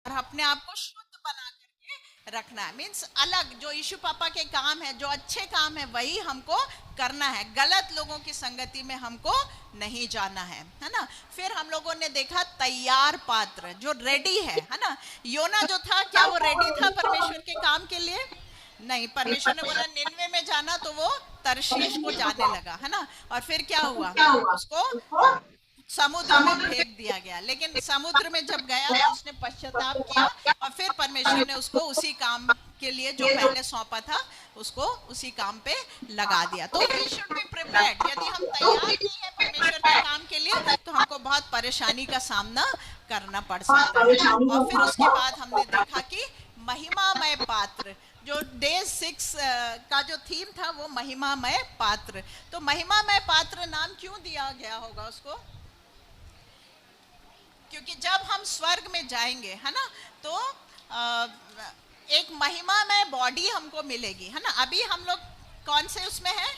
और अपने आप को शुद्ध बना करके रखना है। मीन्स अलग जो यीशु पापा के काम है, जो अच्छे काम है, वही हमको करना है। गलत लोगों की संगति में हमको नहीं जाना है ना। फिर हम लोगों ने देखा तैयार पात्र जो रेडी है ना। योना जो था, क्या वो रेडी था परमेश्वर के काम के लिए? नहीं। परमेश्वर ने बोला निन्वे में जाना, तो वो तरशीश को जाने लगा है ना। और फिर क्या हुआ? उसको समुद्र में फेंक दिया गया। लेकिन समुद्र में जब गया तो उसने पश्चाताप किया, और फिर परमेश्वर ने उसको उसी काम के लिए जो पहले सौंपा था, उसको उसी काम पे लगा दिया। तो वी शुड बी प्रिपेयर्ड। यदि हम तैयार नहीं है परमेश्वर के काम के लिए, तो हमको बहुत परेशानी का सामना करना पड़ सकता है। और फिर उसके बाद हमने देखा कि महिमामय पात्र, जो डे 6 का जो थीम था वो महिमामय पात्र। तो महिमामय पात्र नाम क्यों दिया गया होगा उसको? क्योंकि जब हम स्वर्ग में जाएंगे है ना, तो एक महिमा में बॉडी हमको मिलेगी है ना। अभी हम लोग कौन से उसमें है?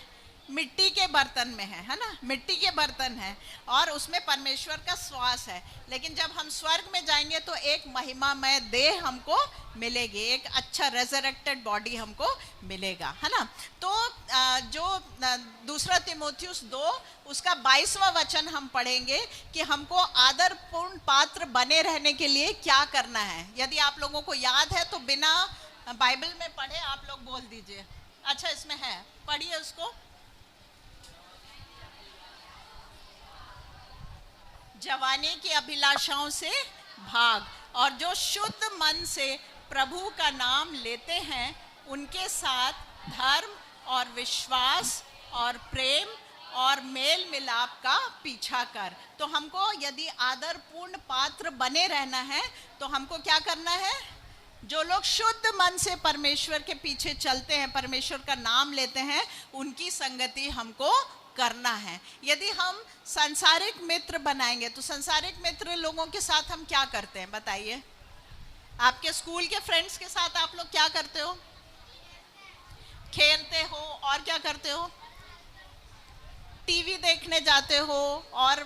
मिट्टी के बर्तन में है ना। मिट्टी के बर्तन है और उसमें परमेश्वर का श्वास है। लेकिन जब हम स्वर्ग में जाएंगे तो एक महिमामय देह हमको मिलेगी, एक अच्छा रेजरेक्टेड बॉडी हमको मिलेगा है ना। तो जो दूसरा तिमोथियुस 2 उसका 22वां वचन हम पढ़ेंगे कि हमको आदरपूर्ण पात्र बने रहने के लिए क्या करना है। यदि आप लोगों को याद है तो बिना बाइबल में पढ़े आप लोग बोल दीजिए। अच्छा, इसमें है, पढ़िए उसको। जवानी की अभिलाषाओं से भाग, और जो शुद्ध मन से प्रभु का नाम लेते हैं उनके साथ धर्म और विश्वास और प्रेम और मेल मिलाप का पीछा कर। तो हमको यदि आदरपूर्ण पात्र बने रहना है तो हमको क्या करना है? जो लोग शुद्ध मन से परमेश्वर के पीछे चलते हैं, परमेश्वर का नाम लेते हैं, उनकी संगति हमको करना है। यदि हम सांसारिक मित्र बनाएंगे तो सांसारिक मित्र लोगों के साथ हम क्या करते हैं बताइए? आपके स्कूल के फ्रेंड्स के साथ आप लोग क्या करते हो? खेलते हो, और क्या करते हो? टीवी देखने जाते हो, और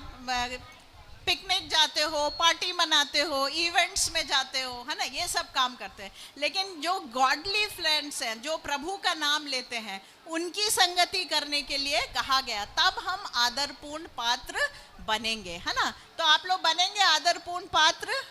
पिकनिक जाते हो, पार्टी मनाते हो, इवेंट्स में जाते हो है ना। ये सब काम करते हैं। लेकिन जो गॉडली फ्रेंड्स हैं, जो प्रभु का नाम लेते हैं, उनकी संगति करने के लिए कहा गया, तब हम आदरपूर्ण पात्र बनेंगे है ना। तो आप लोग बनेंगे आदरपूर्ण पात्र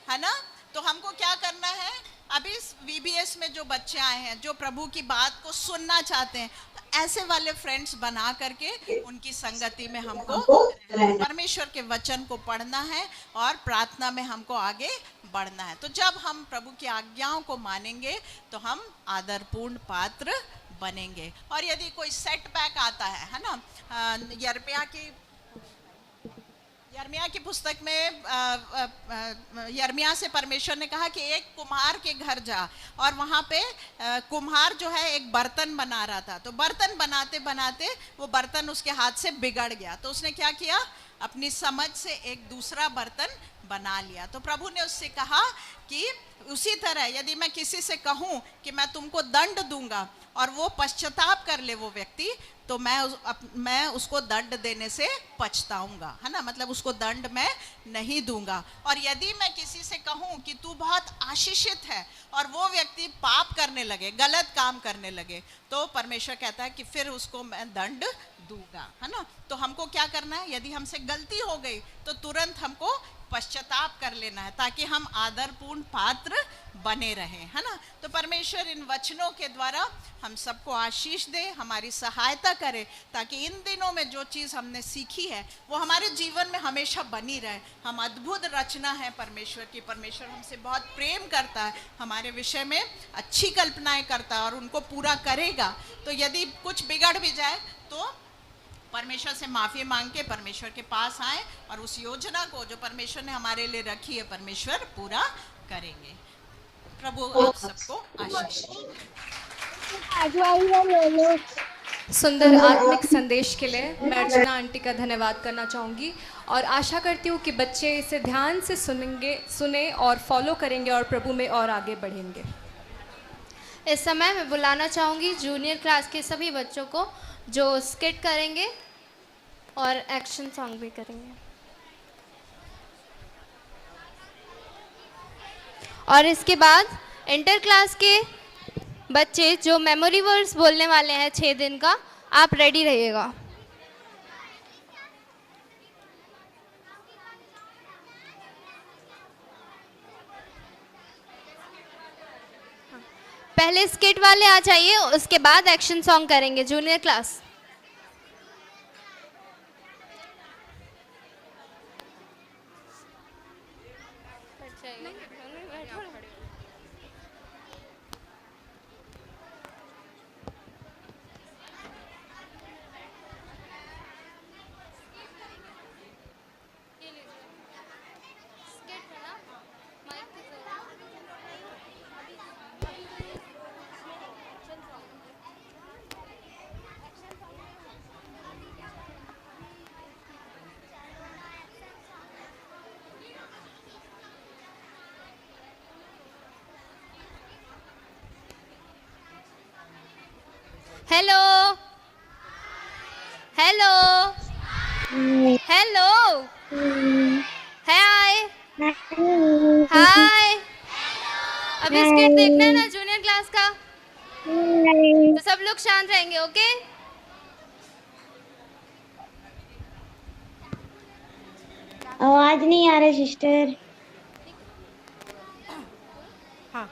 है ना। तो हमको क्या करना है? अभी वीबीएस में जो बच्चे आए हैं, जो प्रभु की बात को सुनना चाहते हैं, तो ऐसे वाले फ्रेंड्स बना करके उनकी संगति में हमको रहना है। परमेश्वर के वचन को पढ़ना है और प्रार्थना में हमको आगे बढ़ना है। तो जब हम प्रभु की आज्ञाओं को मानेंगे तो हम आदरपूर्ण पात्र बनेंगे। और यदि कोई सेटबैक आता है ना, यर्मिया की पुस्तक में यर्मिया से परमेश्वर ने कहा कि एक कुम्हार के घर जा, और वहाँ पे कुम्हार जो है एक बर्तन बना रहा था। तो बर्तन बनाते बनाते वो बर्तन उसके हाथ से बिगड़ गया। तो उसने क्या किया? अपनी समझ से एक दूसरा बर्तन बना लिया। तो प्रभु ने उससे कहा कि उसी तरह यदि मैं किसी से कहूँ कि मैं तुमको दंड दूंगा और वो पश्चाताप कर ले वो व्यक्ति, तो मैं उसको दंड देने से पछताऊंगा है ना। मतलब उसको दंड मैं नहीं दूंगा। और यदि मैं किसी से कहूँ कि तू बहुत आशीषित है और वो व्यक्ति पाप करने लगे, गलत काम करने लगे, तो परमेश्वर कहता है कि फिर उसको मैं दंड दूंगा है ना। तो हमको क्या करना है? यदि हमसे गलती हो गई तो तुरंत हमको पश्चाताप कर लेना है, ताकि हम आदरपूर्ण पात्र बने रहें है ना। तो परमेश्वर इन वचनों के द्वारा हम सबको आशीष दे, हमारी सहायता करे, ताकि इन दिनों में जो चीज़ हमने सीखी है वो हमारे जीवन में हमेशा बनी रहे। हम अद्भुत रचना है परमेश्वर की। परमेश्वर हमसे बहुत प्रेम करता है, हमारे विषय में अच्छी कल्पनाएं करता है और उनको पूरा करेगा। तो यदि कुछ बिगड़ भी जाए तो परमेश्वर से माफ़ी मांग के परमेश्वर के पास आए, और उस योजना को जो परमेश्वर ने हमारे लिए रखी है परमेश्वर पूरा करेंगे। प्रभु आप सबको आशीष दे। सुंदर आत्मिक संदेश के लिए मैं अर्चना आंटी का धन्यवाद करना चाहूँगी, और आशा करती हूँ कि बच्चे इसे ध्यान से सुने और फॉलो करेंगे और प्रभु में और आगे बढ़ेंगे। इस समय मैं बुलाना चाहूँगी जूनियर क्लास के सभी बच्चों को, जो स्किट करेंगे और एक्शन सॉन्ग भी करेंगे। और इसके बाद इंटर क्लास के बच्चे जो मेमोरी वर्ड्स बोलने वाले हैं 6 दिन का, आप रेडी रहिएगा। पहले स्किट वाले आ जाइए, उसके बाद एक्शन सॉन्ग करेंगे junior class. Hello hello hello hi hi. अभी स्किट देखना है ना जूनियर क्लास का, तो सब लोग शांत रहेंगे, ओके? आवाज नहीं आ रही सिस्टर। हाँ,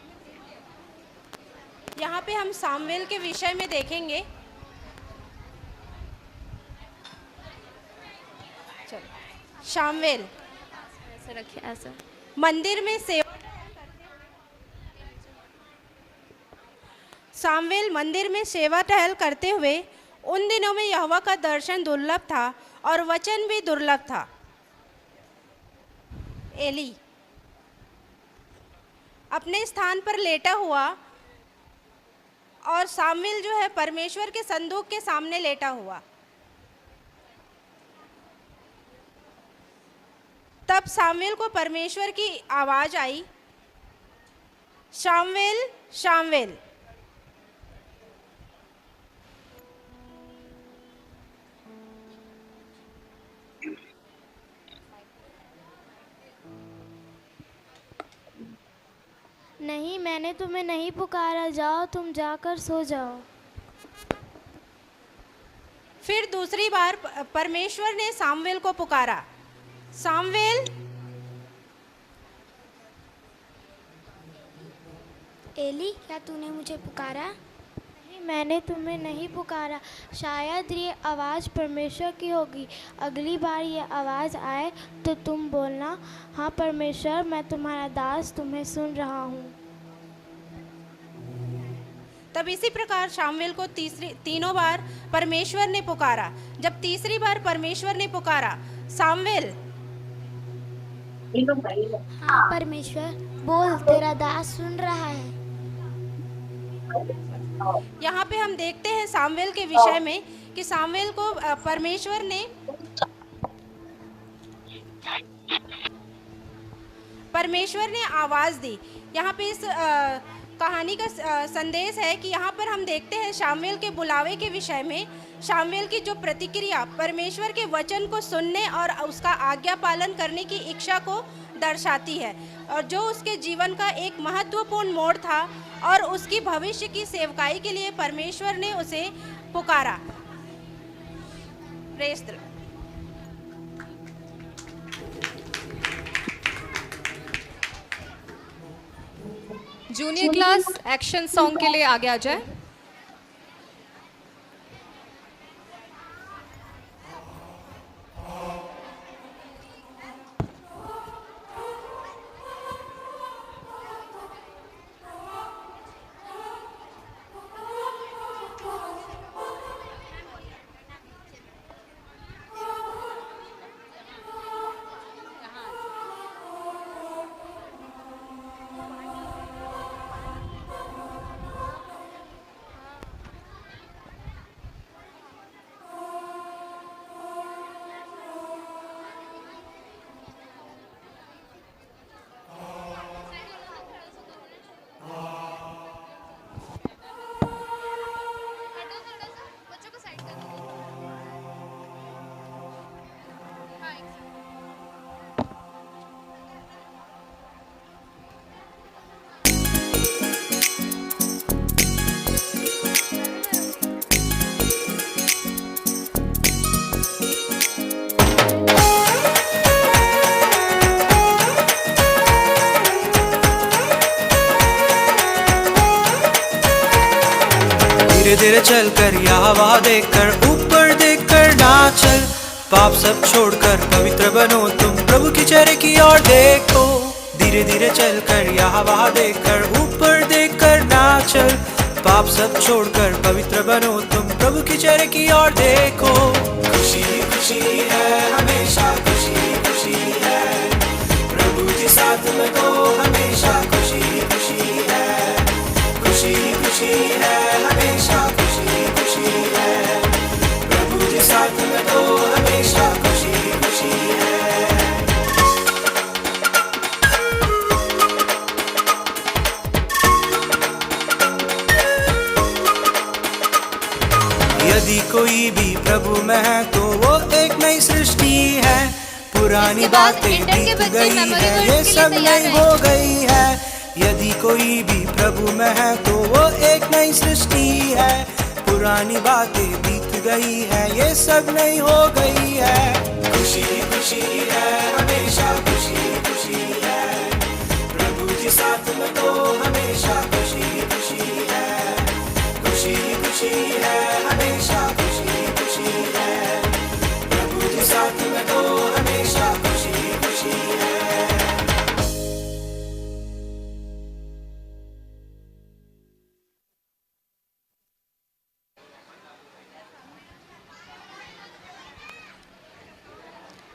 यहाँ पे हम सामुएल के विषय में देखेंगे। चलो, सामुएल ऐसे रखिए, ऐसा। मंदिर में सामुएल मंदिर में सेवा टहल करते हुए उन दिनों में यहोवा का दर्शन दुर्लभ था और वचन भी दुर्लभ था। एली अपने स्थान पर लेटा हुआ और सामुएल जो है परमेश्वर के संदूक के सामने लेटा हुआ। तब सामुएल को परमेश्वर की आवाज आई, शामुएल शामुएल। नहीं, मैंने तुम्हें नहीं पुकारा, जाओ तुम जाकर सो जाओ। फिर दूसरी बार परमेश्वर ने सामुएल को पुकारा, सामुएल। एली, क्या तूने मुझे पुकारा? नहीं, मैंने तुम्हें नहीं पुकारा। शायद ये आवाज़ परमेश्वर की होगी। अगली बार ये आवाज़ आए तो तुम बोलना, हाँ परमेश्वर, मैं तुम्हारा दास तुम्हें सुन रहा हूँ। तब इसी प्रकार शामुएल को तीनों बार परमेश्वर ने पुकारा। जब तीसरी बार परमेश्वर ने पुकारा, सामुएल। हाँ परमेश्वर, बोल, तेरा दास सुन रहा है। यहाँ पे हम देखते हैं सामुएल के विषय में कि सामुएल को परमेश्वर ने आवाज दी। यहाँ पे इस कहानी का संदेश है कि यहाँ पर हम देखते हैं शामुएल के बुलावे के विषय में शामुएल की जो प्रतिक्रिया परमेश्वर के वचन को सुनने और उसका आज्ञा पालन करने की इच्छा को दर्शाती है, और जो उसके जीवन का एक महत्वपूर्ण मोड़ था और उसकी भविष्य की सेवकाई के लिए परमेश्वर ने उसे पुकारा। Praise the Lord. Junior class action song के लिए आगे आ जाए। धीरे धीरे चल कर यहाँ वहाँ देख कर, ऊपर देख कर ना चल। पाप सब छोड़कर पवित्र बनो तुम, प्रभु की चेहरे की ओर देखो। धीरे धीरे चल कर यहाँ वहाँ देख कर, ऊपर देख कर ना चल। पाप सब छोड़कर पवित्र बनो तुम, प्रभु की चेहरे की ओर देखो। खुशी खुशी है हमेशा, खुशी खुशी है प्रभु जी साथ में तो हमेशा खुशी खुशी है। खुशी खुशी है हमेशा, खुशी खुशी है प्रभु जी साथ में तो हमेशा खुशी खुशी है। यदि कोई भी प्रभु में है तो वो एक नई सृष्टि है। पुरानी बातें बीत गई है, ये सब नई हो गई है। यदि कोई भी प्रभु में है तो वो एक नई सृष्टि है। पुरानी बातें बीत गई है, ये सब नई हो गई है। खुशी खुशी है हमेशा, खुशी खुशी है प्रभु जी साथ में तो हमेशा खुशी खुशी है। खुशी खुशी है हमेशा, खुशी खुशी है प्रभु जी साथ में तो हमेशा खुशी खुशी है।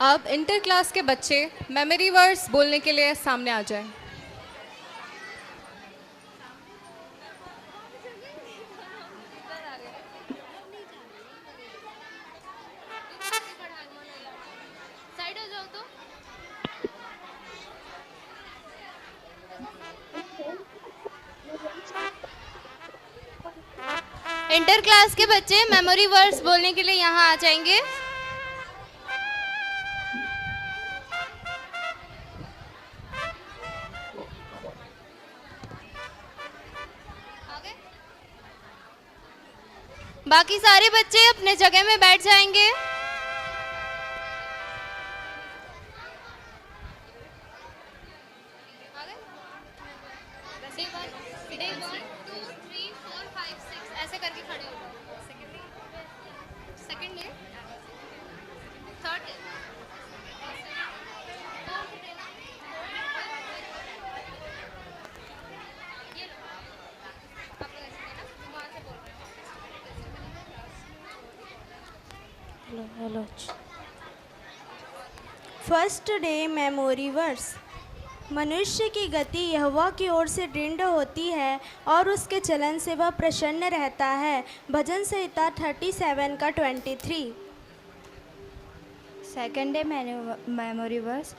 अब इंटर क्लास के बच्चे मेमोरी वर्ड्स बोलने के लिए सामने आ जाएं। साइड हो जाओ तो। इंटर क्लास के बच्चे मेमोरी वर्ड्स बोलने के लिए यहाँ आ जाएंगे। बाकी सारे बच्चे अपने जगह में बैठ जाएंगे। ऐसे करके खड़े हो जाओ। सेकंड डे, थर्ड डे, ये लो। आप लोग ऐसे करना, वहाँ से बोल रहे हो। Hello. First day memory verse. मनुष्य की गति यहोवा की ओर से दृढ़ होती है और उसके चलन से वह प्रसन्न रहता है। भजन संहिता 37 का 23। Second day memory verse.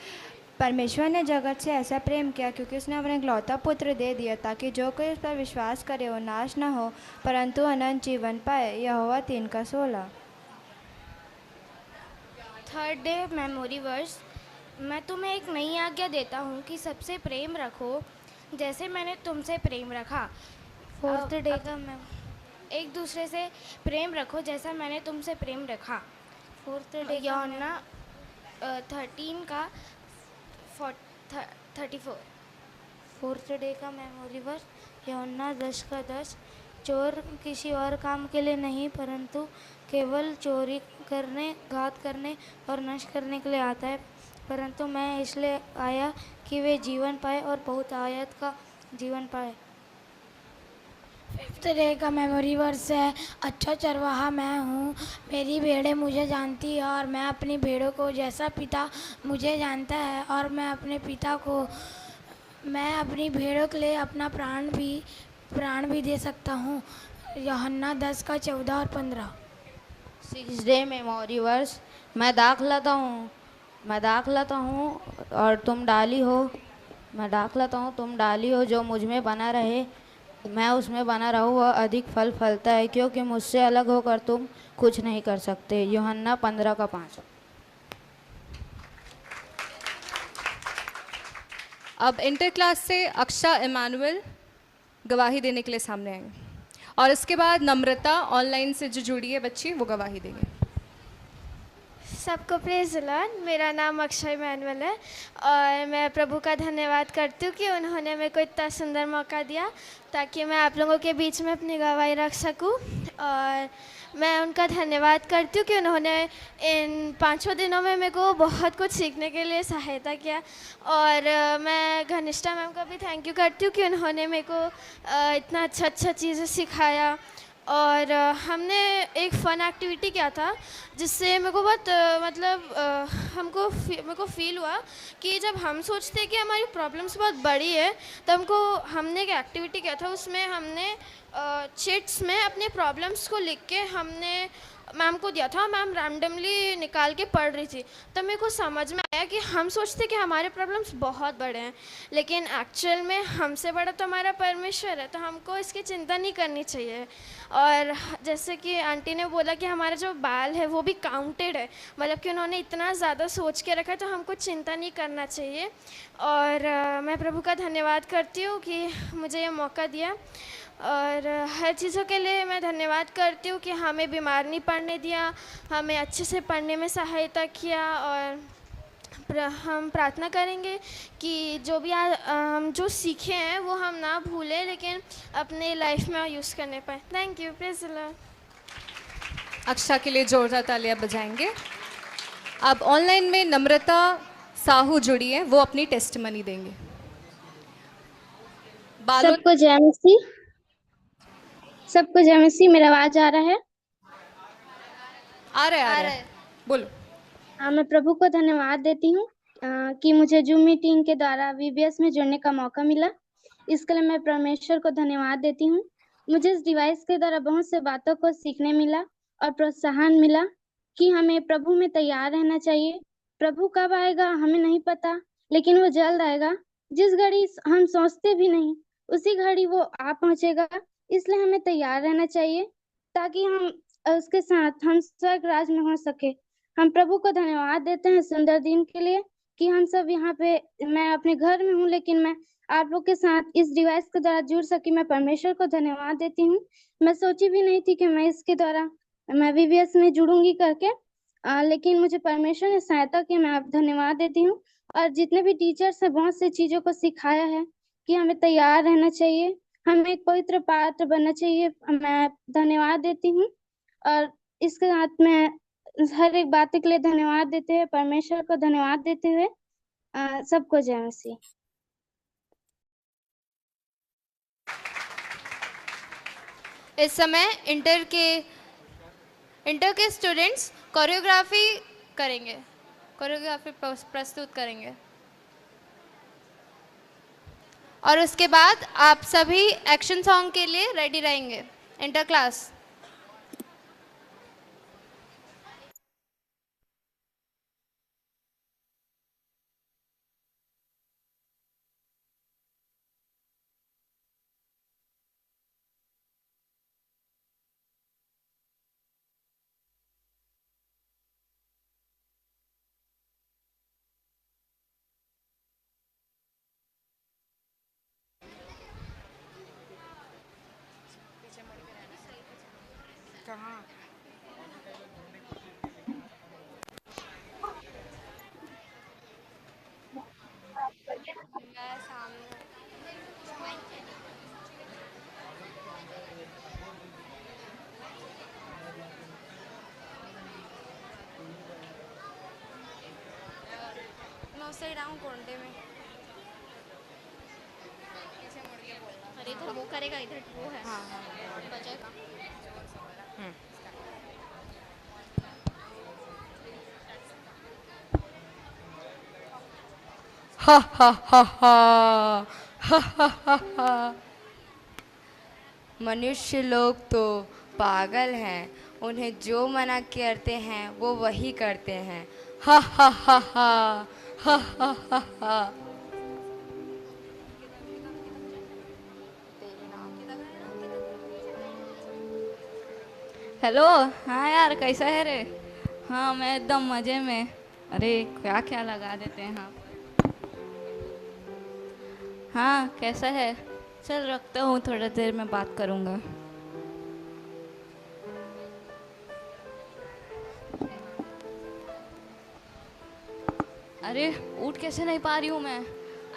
परमेश्वर ने जगत से ऐसा प्रेम किया क्योंकि उसने अपने इकलौता पुत्र दे दिया ताकि जो कोई उस पर विश्वास करे वो नाश न हो परंतु अनंत जीवन पाए। यहोवा 3 का 16। Third day memory verse. मैं तुम्हें एक नई आज्ञा देता हूँ कि सबसे प्रेम रखो जैसे मैंने तुमसे प्रेम रखा। फोर्थ डे का एक दूसरे से प्रेम रखो जैसा मैंने तुमसे प्रेम रखा। फोर्थ डे यूहन्ना 13 का 34। फोर्थ डे का मेमोरी वर्स। यूहन्ना 10 का 10। चोर किसी और काम के लिए नहीं परंतु केवल चोरी करने, घात करने और नष्ट करने के लिए आता है, परंतु मैं इसलिए आया कि वे जीवन पाए और बहुत आयत का जीवन पाए। फिफ्थ डे का मेमोरी वर्स है। अच्छा चरवाहा मैं हूँ, मेरी भेड़ें मुझे जानती है और मैं अपनी भेड़ों को जैसा पिता मुझे जानता है और मैं अपनी भेड़ों के लिए अपना प्राण भी दे सकता हूँ। यूहन्ना 10 का 14 और 15। 6 डे मेमोरी वर्स। मैं दाख लाता हूँ और तुम डाली हो। मैं दाख लाता हूँ तुम डाली हो, जो मुझ में बना रहे मैं उसमें बना रहूँ वह अधिक फल फलता है क्योंकि मुझसे अलग होकर तुम कुछ नहीं कर सकते। यूहन्ना 15 का 5। अब इंटर क्लास से अक्षा इमानुएल गवाही देने के लिए सामने आएंगे और इसके बाद नम्रता ऑनलाइन से जो जुड़ी है बच्ची वो गवाही देंगे। सबको प्रेज द लॉर्ड। मेरा नाम अक्षय मैनुअल है और मैं प्रभु का धन्यवाद करती हूँ कि उन्होंने मेरे को इतना सुंदर मौका दिया ताकि मैं आप लोगों के बीच में अपनी गवाही रख सकूँ। और मैं उनका धन्यवाद करती हूँ कि उन्होंने इन 5 दिनों में मेरे को बहुत कुछ सीखने के लिए सहायता किया। और मैं घनिष्ठा मैम का भी थैंक यू करती हूँ कि उन्होंने मेरे को इतना अच्छा चीज़ें सिखाया। और हमने एक फ़न एक्टिविटी किया था जिससे मेरे को बहुत मेरे को फ़ील हुआ कि जब हम सोचते हैं कि हमारी प्रॉब्लम्स बहुत बड़ी है तो हमने एक एक्टिविटी किया था। उसमें हमने चिट्स में अपने प्रॉब्लम्स को लिख के हमने मैम को दिया था। मैम रैंडमली निकाल के पढ़ रही थी, तब मेरे को समझ में आया कि हम सोचते कि हमारे प्रॉब्लम्स बहुत बड़े हैं, लेकिन एक्चुअल में हमसे बड़ा तो हमारा परमेश्वर है, तो हमको इसकी चिंता नहीं करनी चाहिए। और जैसे कि आंटी ने बोला कि हमारा जो बाल है वो भी काउंटेड है, मतलब कि उन्होंने इतना ज़्यादा सोच के रखा है, तो हमको चिंता नहीं करना चाहिए। और मैं प्रभु का धन्यवाद करती हूँ कि मुझे ये मौका दिया। और हर चीज़ों के लिए मैं धन्यवाद करती हूँ कि हमें बीमार नहीं पड़ने दिया, हमें अच्छे से पढ़ने में सहायता किया। और हम प्रार्थना करेंगे कि जो भी हम जो सीखे हैं वो हम ना भूलें, लेकिन अपने लाइफ में यूज़ करने पाए। Thank you. Praise the lord. Aksha के लिए जोरदार तालियां बजाएंगे। अब ऑनलाइन में नम्रता साहू जुड़ी है, वो अपनी टेस्टमनी देंगे। सबको जय मसीह। सबको जय मसीह। मेरा आवाज आ रहा है? आ रहा है। बोलो। मैं प्रभु को धन्यवाद देती हूँ कि मुझे जूम मीटिंग के द्वारा VBS में जुड़ने का मौका मिला। इसके लिए मैं परमेश्वर को धन्यवाद देती हूँ। मुझे इस डिवाइस के द्वारा बहुत से बातों को सीखने मिला और प्रोत्साहन मिला कि हमें प्रभु में तैयार रहना चाहिए। प्रभु कब आएगा हमें नहीं पता, लेकिन वो जल्द आएगा। जिस घड़ी हम सोचते भी नहीं उसी घड़ी वो आ पहुंचेगा। इसलिए हमें तैयार रहना चाहिए ताकि हम उसके साथ हम स्वर्ग राज में हो सके। हम प्रभु को धन्यवाद देते हैं सुंदर दिन के लिए कि हम सब यहाँ पे, मैं अपने घर में हूँ लेकिन मैं आप लोग के साथ इस डिवाइस के द्वारा जुड़ सकी। मैं परमेश्वर को धन्यवाद देती हूँ। मैं सोची भी नहीं थी कि मैं इसके द्वारा मैं VBS में जुड़ूंगी करके, लेकिन मुझे परमेश्वर ने सहायता की। मैं धन्यवाद देती हूँ। और जितने भी टीचर्स हैं बहुत सी चीजों को सिखाया है कि हमें तैयार रहना चाहिए, हमें एक पवित्र पात्र बनना चाहिए। मैं धन्यवाद देती हूँ। और इसके साथ में हर एक बात के लिए धन्यवाद देते हुए, परमेश्वर को धन्यवाद देते हुए सबको जय मसीह। इस समय इंटर के स्टूडेंट्स कोरियोग्राफी प्रस्तुत करेंगे और उसके बाद आप सभी एक्शन सॉन्ग के लिए रेडी रहेंगे। Inter class. से डाउन कोंडे में अरे इधर वो करेगा, इधर वो है। हाँ बजेगा। हा हा हा हा हा हा हा। मनुष्य लोग तो पागल हैं, उन्हें जो मना करते हैं वो वही करते हैं। हा हा हा हा हा हा हा हा। हेलो। हाँ यार कैसा है रे? हाँ मैं एकदम मज़े में। अरे क्या क्या लगा देते हैं आप। हाँ कैसा है? चल रखता हूँ, थोड़ा देर में बात करूँगा। अरे उठ कैसे नहीं पा रही हूँ मैं?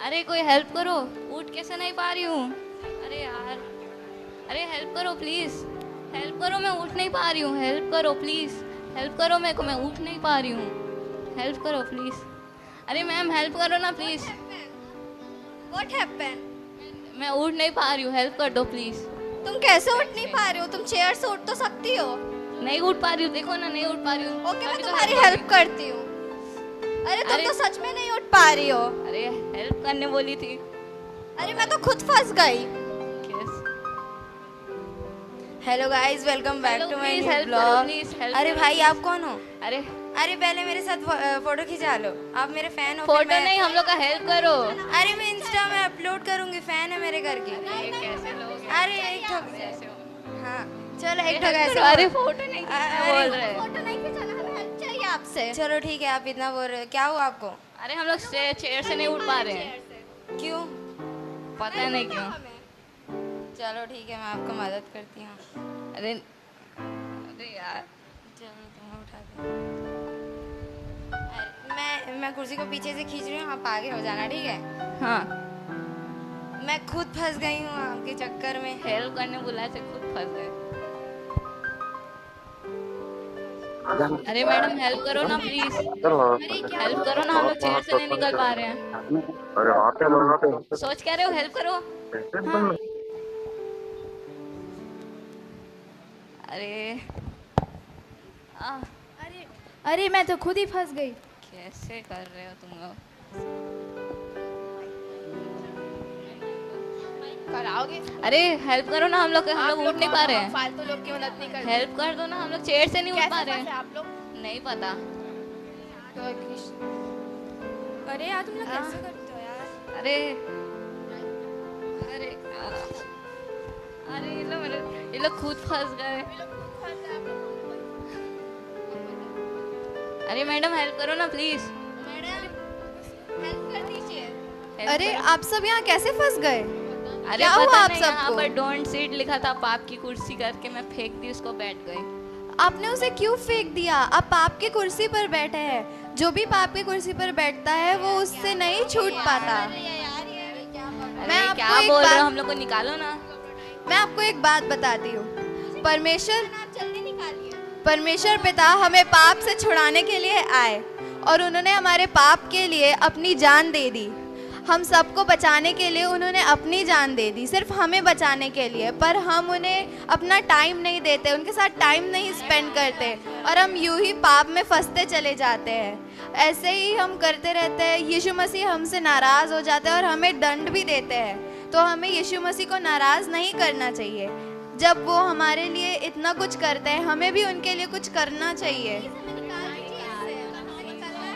अरे कोई हेल्प करो, उठ कैसे नहीं पा रही हूँ? अरे यार, अरे हेल्प करो प्लीज़, हेल्प करो, मैं उठ नहीं पा रही हूँ, हेल्प करो प्लीज़, हेल्प करो मेरे को, मैं उठ नहीं पा रही हूँ, हेल्प करो प्लीज़। अरे मैम हेल्प करो ना प्लीज़। What happened? मैं उठ नहीं पा रही हूँ, हेल्प कर दो प्लीज़। तुम कैसे उठ नहीं पा रही हो? तुम चेयर से उठ तो सकती हो। नहीं उठ पा रही हूँ, देखो ना, नहीं उठ पा रही हूँ। ओके, मैं तुम्हारी हेल्प करती हूँ। अरे तुम तो सच में नहीं उठ पा रही हो। अरे हेल्प करने बोली थी। अरे मैं तो खुद फंस गई। Hello guys, welcome back to my new blog. अरे भाई आप कौन हो? अरे पहले मेरे साथ फोटो खिंचा लो। आप मेरे फैन हो? फोटो नहीं, हम लोग का हेल्प करो। अरे मैं इंस्टा में अपलोड करूंगी, फैन है मेरे घर की। अरे एक हाँ चलो एक ऐसे। अरे फोटो नहीं बोल रहे, फोटो नहीं खिंचाना, हमें हेल्प चाहिए आपसे। चलो ठीक है, आप इतना बोल रहे हो, क्या हुआ आपको? अरे हम लोग चेयर से नहीं उठ पा रहे हैं। क्यों? पता नहीं क्यों। चलो ठीक है, मैं आपको मदद करती हूँ। अरे यार, चलो तुम उठा दो। मैं कुर्सी को पीछे से खींच रही हूँ, आप आगे हो जाना, ठीक है? हाँ। मैं खुद फंस गई हूँ आपके चक्कर में। हेल्प करने बुलाए थे, खुद फंस गए। अरे मैडम हेल्प करो ना प्लीज, हेल्प करो ना, हम लोग चेयर से नहीं निकल पा रहे हैं। सोच क्या रहे हो, हेल्प करो। हाँ। अरे मैं तो खुद ही फंस गई। कैसे कर रहे हो तुम लोग? कराओगे? अरे हेल्प करो ना, हम लोग उठ नहीं पा रहे हैं। फालतू लोग की मदद नहीं करते। हेल्प कर दो ना, हम लोग चेयर से नहीं उठ पा रहे हैं। आप लोग नहीं पता। अरे यार तुम लोग कैसे करते हो यार? अरे अरे अरे ये लोग खुद फंस गए। अरे मैडम हेल्प करो ना प्लीज। हेल्प कर दीजिए। अरे आप सब यहाँ कैसे फंस गए? अरे क्या हुआ आप सबको? यहाँ पर डोंट सीट लिखा था, पाप की कुर्सी करके मैं फेंक दी, उसको बैठ गई। आपने उसे क्यों फेंक दिया? आप पाप की कुर्सी पर बैठे हैं। जो भी पाप की कुर्सी पर बैठता है वो उससे नहीं छूट पाता। मैं क्या बोल रहे हो, हम लोग को निकालो ना। मैं आपको एक बात बताती हूँ। परमेश्वर पिता हमें पाप से छुड़ाने के लिए आए और उन्होंने हमारे पाप के लिए अपनी जान दे दी। हम सबको बचाने के लिए उन्होंने अपनी जान दे दी, सिर्फ हमें बचाने के लिए। पर हम उन्हें अपना टाइम नहीं देते, उनके साथ टाइम नहीं स्पेंड करते और हम यूं ही पाप में फंसते चले जाते हैं। ऐसे ही हम करते रहते हैं। यीशु मसीह हमसे नाराज़ हो जाते हैं और हमें दंड भी देते हैं। तो हमें यीशु मसीह को नाराज़ नहीं करना चाहिए। जब वो हमारे लिए इतना कुछ करते हैं, हमें भी उनके लिए कुछ करना चाहिए।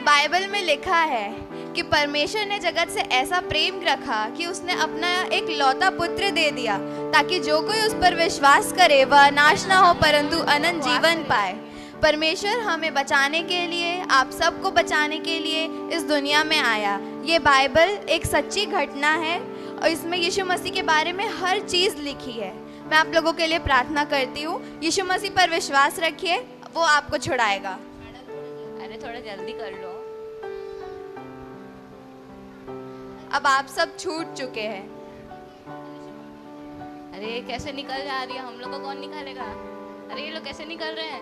बाइबल में लिखा है कि परमेश्वर ने जगत से ऐसा प्रेम रखा कि उसने अपना एक लौता पुत्र दे दिया, ताकि जो कोई उस पर विश्वास करे वह नाश ना हो परंतु अनंत जीवन पाए। परमेश्वर हमें बचाने के लिए, आप सबको बचाने के लिए इस दुनिया में आया। ये बाइबल एक सच्ची घटना है और इसमें यीशु मसीह के बारे में हर चीज़ लिखी है। मैं आप लोगों के लिए प्रार्थना करती हूँ, यीशु मसीह पर विश्वास रखिए, वो आपको छुड़ाएगा। अरे थोड़ा जल्दी कर लो। अब आप सब छूट चुके हैं। अरे कैसे निकल जा रही है, हम लोग को कौन निकालेगा? अरे ये लोग कैसे निकल रहे हैं?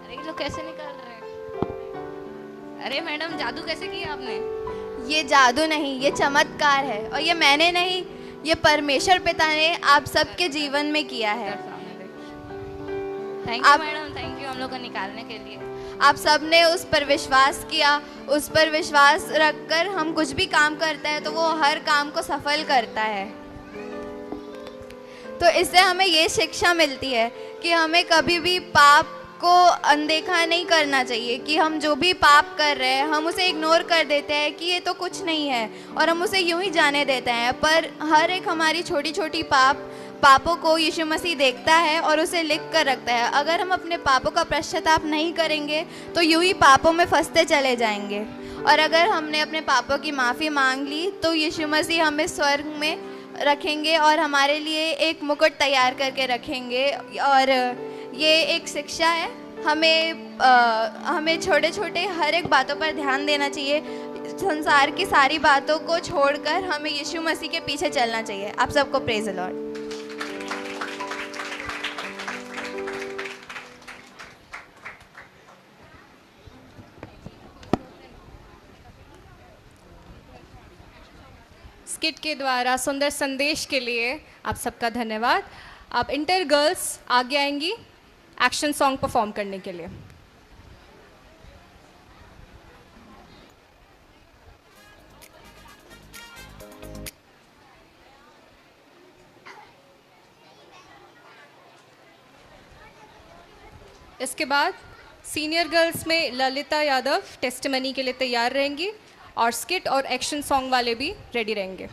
अरे ये लोग कैसे निकल रहे हैं? अरे मैडम जादू कैसे किया आपने? ये जादू नहीं, ये चमत्कार है और ये मैंने नहीं, ये परमेश्वर पिता ने आप सबके जीवन में किया है। Thank you madam, thank you हम लोग को निकालने के लिए। आप सब ने उस पर विश्वास किया, उस पर विश्वास रखकर हम कुछ भी काम करते हैं तो वो हर काम को सफल करता है। तो इससे हमें ये शिक्षा मिलती है कि हमें कभी भी पाप को अनदेखा नहीं करना चाहिए, कि हम जो भी पाप कर रहे हैं हम उसे इग्नोर कर देते हैं कि ये तो कुछ नहीं है और हम उसे यूं ही जाने देते हैं। पर हर एक हमारी छोटी छोटी पापों को यीशु मसीह देखता है और उसे लिख कर रखता है। अगर हम अपने पापों का पश्चाताप नहीं करेंगे तो यूं ही पापों में फंसते चले जाएंगे। और अगर हमने अपने पापों की माफ़ी मांग ली तो यीशु मसीह हमें स्वर्ग में रखेंगे और हमारे लिए एक मुकुट तैयार करके रखेंगे। और ये एक शिक्षा है हमें छोटे छोटे हर एक बातों पर ध्यान देना चाहिए। संसार की सारी बातों को छोड़कर हमें यीशु मसीह के पीछे चलना चाहिए। आप सबको प्रेज द लॉर्ड। स्किट के द्वारा सुंदर संदेश के लिए आप सबका धन्यवाद। अब इंटर गर्ल्स आगे आएंगी एक्शन सॉन्ग परफॉर्म करने के लिए। इसके बाद सीनियर गर्ल्स में ललिता यादव टेस्टिमनी के लिए तैयार रहेंगी और स्किट और एक्शन सॉन्ग वाले भी रेडी रहेंगे।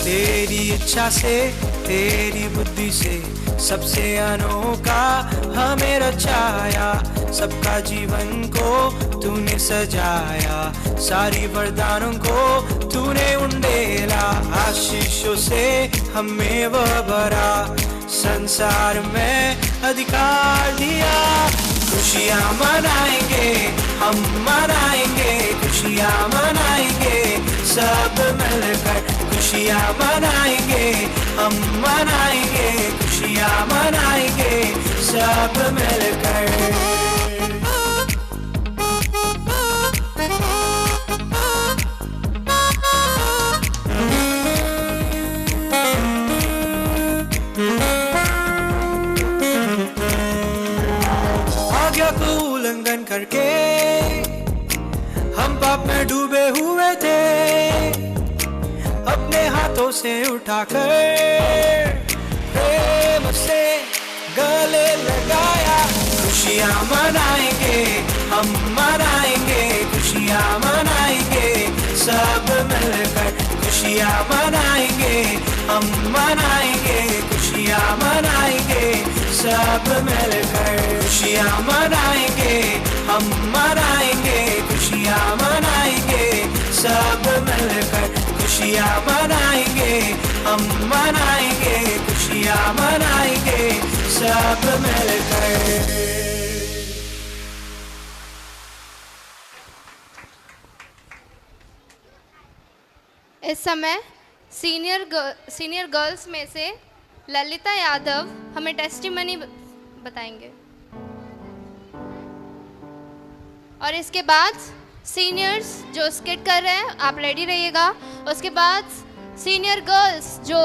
तेरी इच्छा से तेरी बुद्धि से सबसे अनोखा हमें रचाया, सबका जीवन को तूने सजाया, सारी वरदानों को तूने उंडेला, आशीषों से हमें वह भरा, संसार में अधिकार दिया। खुशियाँ मनाएंगे हम मनाएंगे, खुशियाँ मनाएंगे सब मिलकर, खुशियाँ मनाएंगे हम मनाएंगे, खुशियाँ मनाएंगे सब मिलकर। आज्ञा को उल्लंघन करके हम पाप में डूबे हुए थे, अपने हाथों से उठाकर प्रेम से गले लगाया। खुशियाँ मनाएंगे हम मनाएंगे, खुशियाँ मनाएंगे सब मिलकर, खुशियाँ मनाएंगे हम मनाएंगे, खुशियाँ मनाएंगे सब मिलकर, खुशियाँ मनाएंगे हम मनाएंगे, खुशियाँ मनाएंगे सब मिलकर, खुशियाँ मनाएंगे हम मनाएंगे, खुशियाँ मनाएंगे सब मिलकर। इस समय सीनियर गर्ल्स में से ललिता यादव हमें टेस्टिमनी बताएंगे और इसके बाद सीनियर्स जो स्किट कर रहे हैं आप रेडी रहिएगा। उसके बाद सीनियर गर्ल्स जो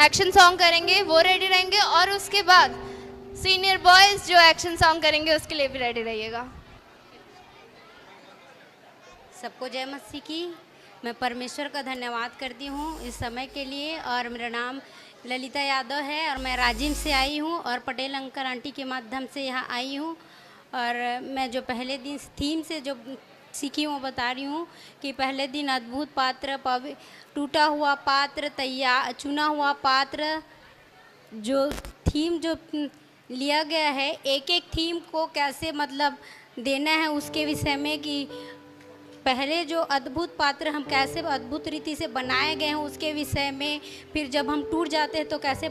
एक्शन सॉन्ग करेंगे वो रेडी रहेंगे और उसके बाद सीनियर बॉयज़ जो एक्शन सॉन्ग करेंगे उसके लिए भी रेडी रहिएगा। सबको जय मसीह की। मैं परमेश्वर का धन्यवाद करती हूँ इस समय के लिए। और मेरा नाम ललिता यादव है और मैं राजिम से आई हूँ और पटेल अंकल आंटी के माध्यम से यहाँ आई हूँ। और मैं जो पहले दिन थीम से जो सीखी हूँ बता रही हूँ कि पहले दिन अद्भुत पात्र, टूटा हुआ पात्र, तैयार चुना हुआ पात्र, जो थीम जो लिया गया है एक एक थीम को कैसे मतलब देना है उसके विषय में, कि पहले जो अद्भुत पात्र हम कैसे अद्भुत रीति से बनाए गए हैं उसके विषय में, फिर जब हम टूट जाते हैं तो कैसे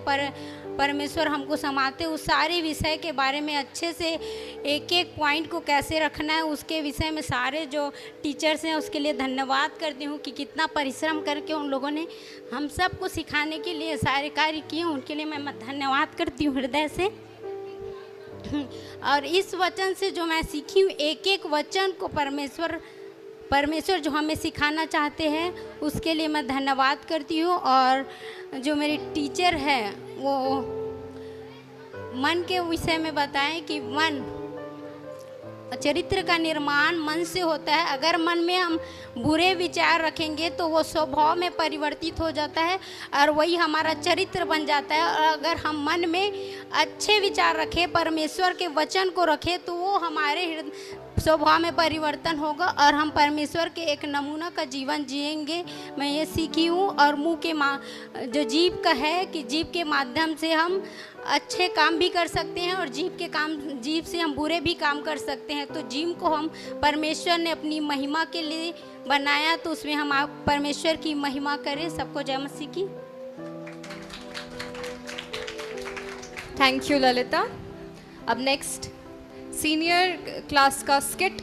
परमेश्वर हमको संभालते, उस सारे विषय के बारे में अच्छे से एक एक पॉइंट को कैसे रखना है उसके विषय में सारे जो टीचर्स हैं उसके लिए धन्यवाद करती हूँ कि कितना परिश्रम करके उन लोगों ने हम सबको सिखाने के लिए सारे कार्य किए, उनके लिए मैं धन्यवाद करती हूँ हृदय से। और इस वचन से जो मैं सीखी हूँ एक एक वचन को परमेश्वर परमेश्वर जो हमें सिखाना चाहते हैं उसके लिए मैं धन्यवाद करती हूँ। और जो मेरी टीचर है वो मन के विषय में बताएं कि मन, चरित्र का निर्माण मन से होता है। अगर मन में हम बुरे विचार रखेंगे तो वो स्वभाव में परिवर्तित हो जाता है और वही हमारा चरित्र बन जाता है। और अगर हम मन में अच्छे विचार रखें, परमेश्वर के वचन को रखें, तो वो हमारे स्वभाव में परिवर्तन होगा और हम परमेश्वर के एक नमूना का जीवन जिएंगे। मैं ये सीखी हूँ। और मुँह के जो जीभ का है कि जीभ के माध्यम से हम अच्छे काम भी कर सकते हैं और जीभ से हम बुरे भी काम कर सकते हैं। तो जीभ को हम परमेश्वर ने अपनी महिमा के लिए बनाया, तो उसमें हम आप परमेश्वर की महिमा करें। सबको जय मसीह की। Thank you Lalita. अब नेक्स्ट सीनियर क्लास का स्किट,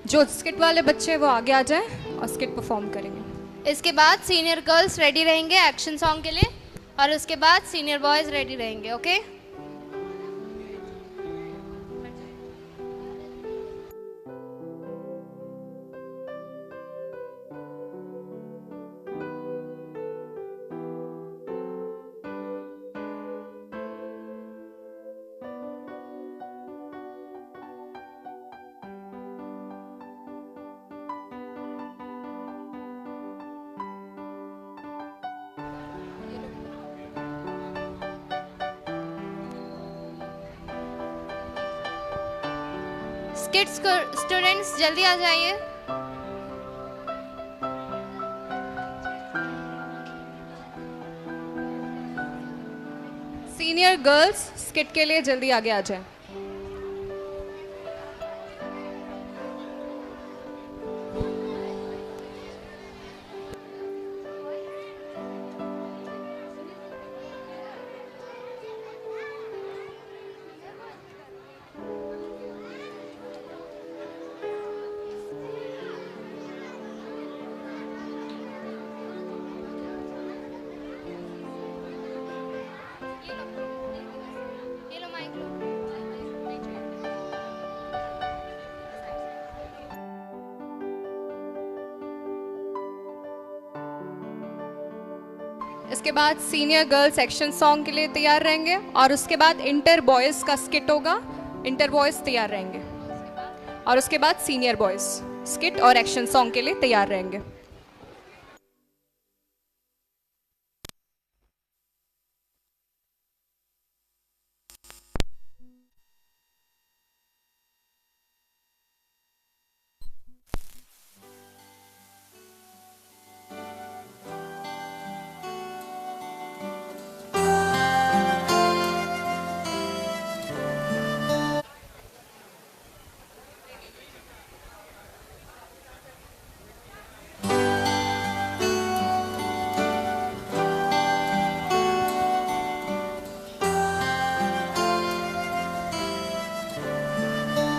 जो स्किट वाले बच्चे वो आगे आ जाए और स्किट परफॉर्म करेंगे। इसके बाद सीनियर गर्ल्स रेडी रहेंगे एक्शन सॉन्ग के लिए और उसके बाद सीनियर बॉयज रेडी रहेंगे। ओके किड्स स्टूडेंट्स जल्दी आ जाइए। सीनियर गर्ल्स स्किट के लिए जल्दी आगे आ जाए। इसके बाद सीनियर गर्ल्स एक्शन सॉन्ग के लिए तैयार रहेंगे और उसके बाद इंटर बॉयज का स्किट होगा। इंटर बॉयज तैयार रहेंगे और उसके बाद सीनियर बॉयज स्किट और एक्शन सॉन्ग के लिए तैयार रहेंगे।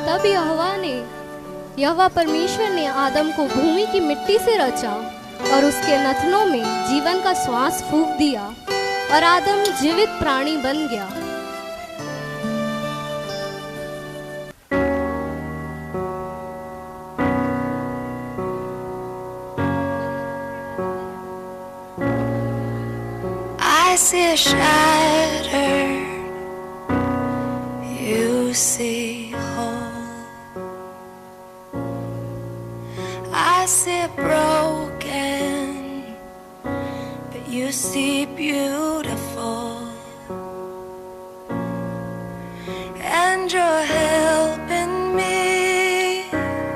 तब यहोवा परमेश्वर ने आदम को भूमि की मिट्टी से रचा और उसके नथनों में जीवन का श्वास फूंक दिया और आदम जीवित प्राणी बन गया। I see a shattered, you see whole. I see broken, but you see beautiful. And you're helping me.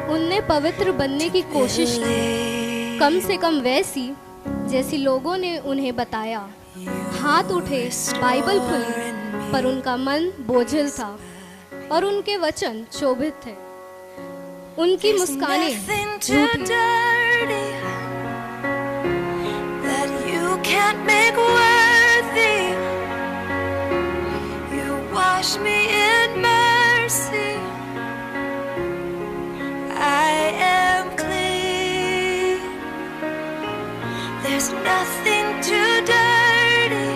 उनने पवित्र बनने की कोशिश की, कम से कम वैसी जैसी लोगों ने उन्हें बताया। हाथ उठे, बाइबल खुली, पर उनका मन बोझिल था और उनके वचन शोभित थे। उनकी मुस्कानें झूठी। There's nothing too dirty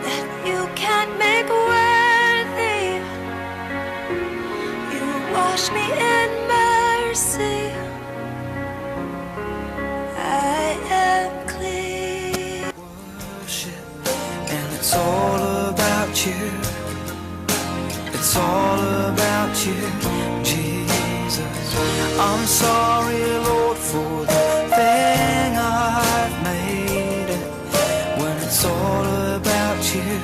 that you can't make worthy. You wash me in mercy. all about you, Jesus. I'm sorry, Lord, for the thing I've made it when it's all about you.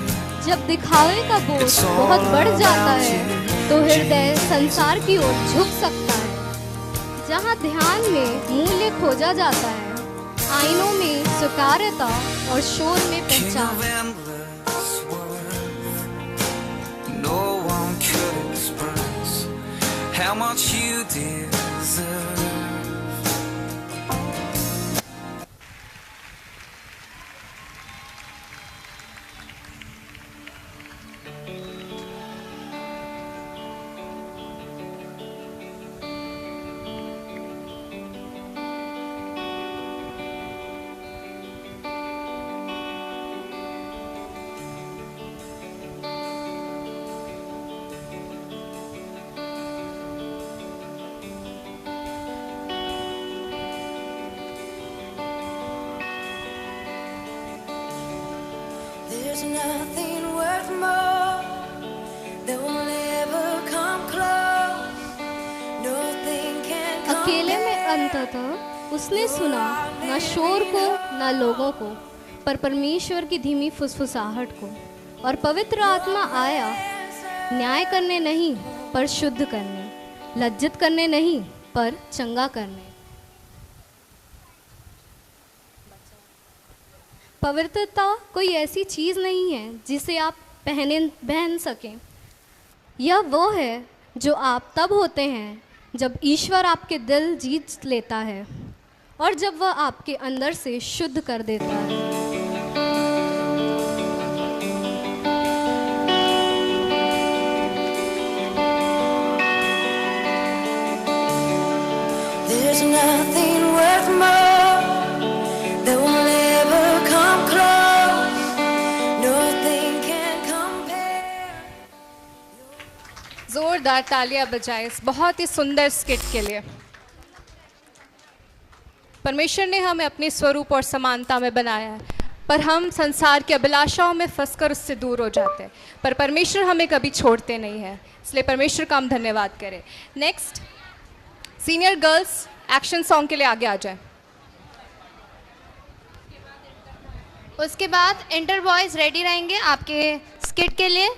जब दिखावे का बोझ बहुत बढ़ जाता है तो हृदय संसार की ओर झुक सकता है। जहाँ ध्यान में मूल्य खोजा जाता है, आईनों में स्वीकार्यता और शोर में पहचान। No one could express how much you deserve. There's nothing worth more that will ever come close. Nothing can अकेले में अंततः उसने सुना न शोर को न लोगों को, पर परमेश्वर की धीमी फुसफुसाहट को। और पवित्र आत्मा आया न्याय करने नहीं पर शुद्ध करने, लज्जित करने नहीं पर चंगा करने। पवित्रता कोई ऐसी चीज़ नहीं है जिसे आप पहन सकें। यह वो है जो आप तब होते हैं जब ईश्वर आपके दिल जीत लेता है और जब वह आपके अंदर से शुद्ध कर देता है। There's nothing worth more that will ever come close. Nothing can compare. जोरदार तालियां बजाएं इस बहुत ही सुंदर स्किट के लिए। परमेश्वर ने हमें अपने स्वरूप और समानता में बनाया है, पर हम संसार की अभिलाषाओं में फंसकर उससे दूर हो जाते हैं। पर परमेश्वर हमें कभी छोड़ते नहीं है, इसलिए परमेश्वर का हम धन्यवाद करें। Next senior girls action song के लिए आगे आ जाए। उसके बाद इंटर बॉयज रेडी रहेंगे आपके स्किट के लिए।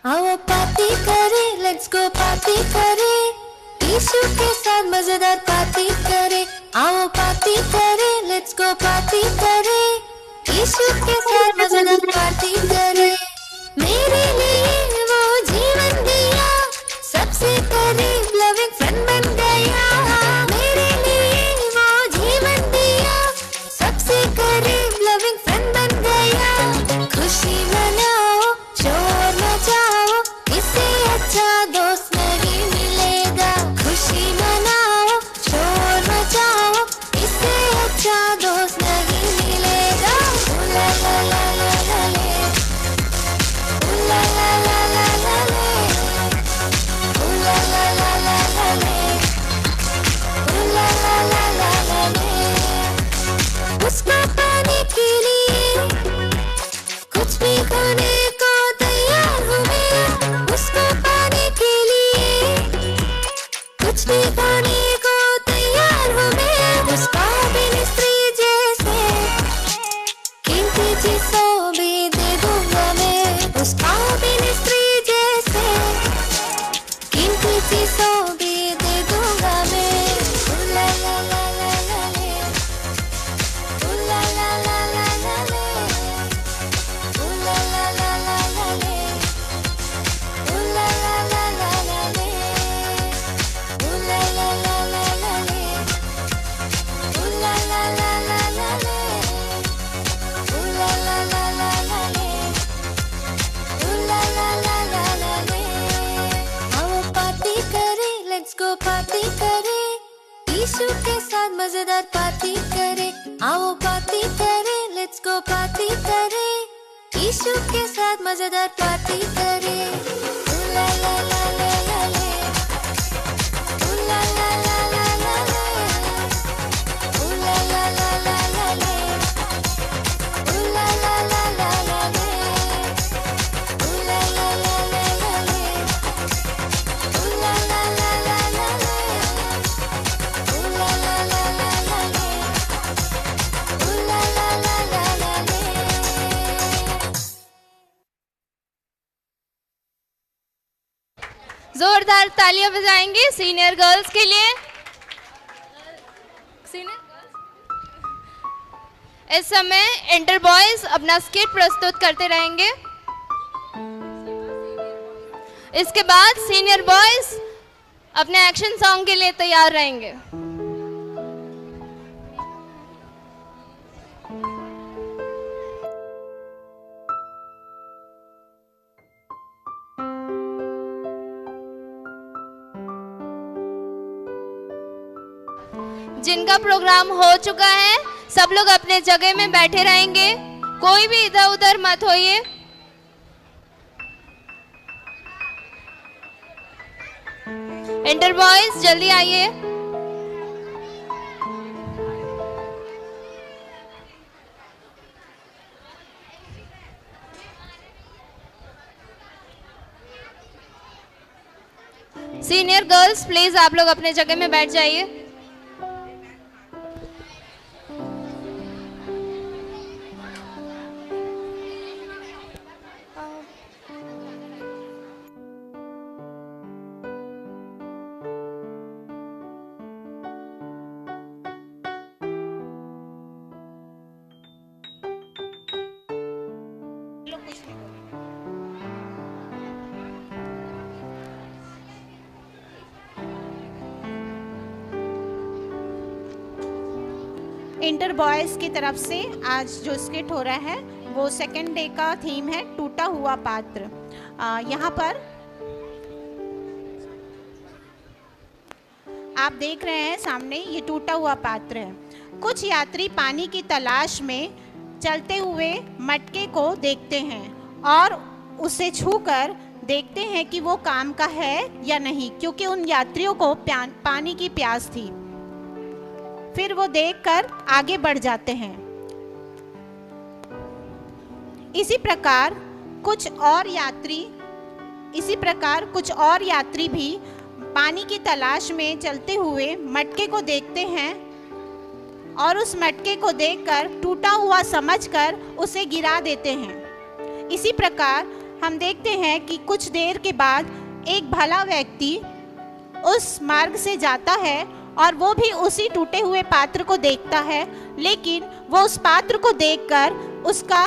आओ पार्टी करें, लेट्स गो पार्टी करें, यीशु के साथ मजेदार पार्टी करें। आओ पार्टी करें, लेट्स गो पार्टी करें, यीशु के साथ मजेदार पार्टी करें। मेरे लिए वो जीवन दिया, सबसे करीब लविंग फ्रेंड बन गया। मेरे लिए वो जीवन दिया, सबसे करीब लविंग फ्रेंड बन गया। खुशी मनाओ, शोर मचाओ, इससे अच्छा दोस्त नहीं मिलेगा। खुशी मनाओ, शोर मचाओ, इससे अच्छा दोस्त नहीं मिलेगा। ला ला ला ला ला ले, मजेदार पार्टी करे, आओ पार्टी करे, लेट्स गो पार्टी करे, यीशु के साथ मजेदार पार्टी करे। ला ला ला ला ला ले, ला ला ला ला ला ले, ला ला ला ला ला ले, ला ला ला ला ला ले, ला ला ला ला ला ले, ला ला ला ला ला ले, ला ला ला ला ला ले, ला ला ला ला ला ले। जोरदार तालियां बजाएंगे सीनियर गर्ल्स के लिए। इस समय इंटर बॉयज अपना स्किट प्रस्तुत करते रहेंगे। इसके बाद सीनियर बॉयज अपने एक्शन सॉन्ग के लिए तैयार रहेंगे। जिनका प्रोग्राम हो चुका है सब लोग अपने जगह में बैठे रहेंगे, कोई भी इधर उधर मत होइए। इंटर बॉयज जल्दी आइए। सीनियर गर्ल्स प्लीज आप लोग अपने जगह में बैठ जाइए। इंटर बॉयज़ की तरफ से आज जो स्किट हो रहा है वो सेकेंड डे का थीम है टूटा हुआ पात्र। यहाँ पर आप देख रहे हैं सामने ये टूटा हुआ पात्र है। कुछ यात्री पानी की तलाश में चलते हुए मटके को देखते हैं और उसे छूकर देखते हैं कि वो काम का है या नहीं, क्योंकि उन यात्रियों को पानी की प्यास थी। फिर वो देखकर आगे बढ़ जाते हैं। इसी प्रकार कुछ और यात्री भी पानी की तलाश में चलते हुए मटके को देखते हैं और उस मटके को देखकर टूटा हुआ समझकर उसे गिरा देते हैं। इसी प्रकार हम देखते हैं कि कुछ देर के बाद एक भला व्यक्ति उस मार्ग से जाता है और वो भी उसी टूटे हुए पात्र को देखता है, लेकिन वो उस पात्र को देखकर उसका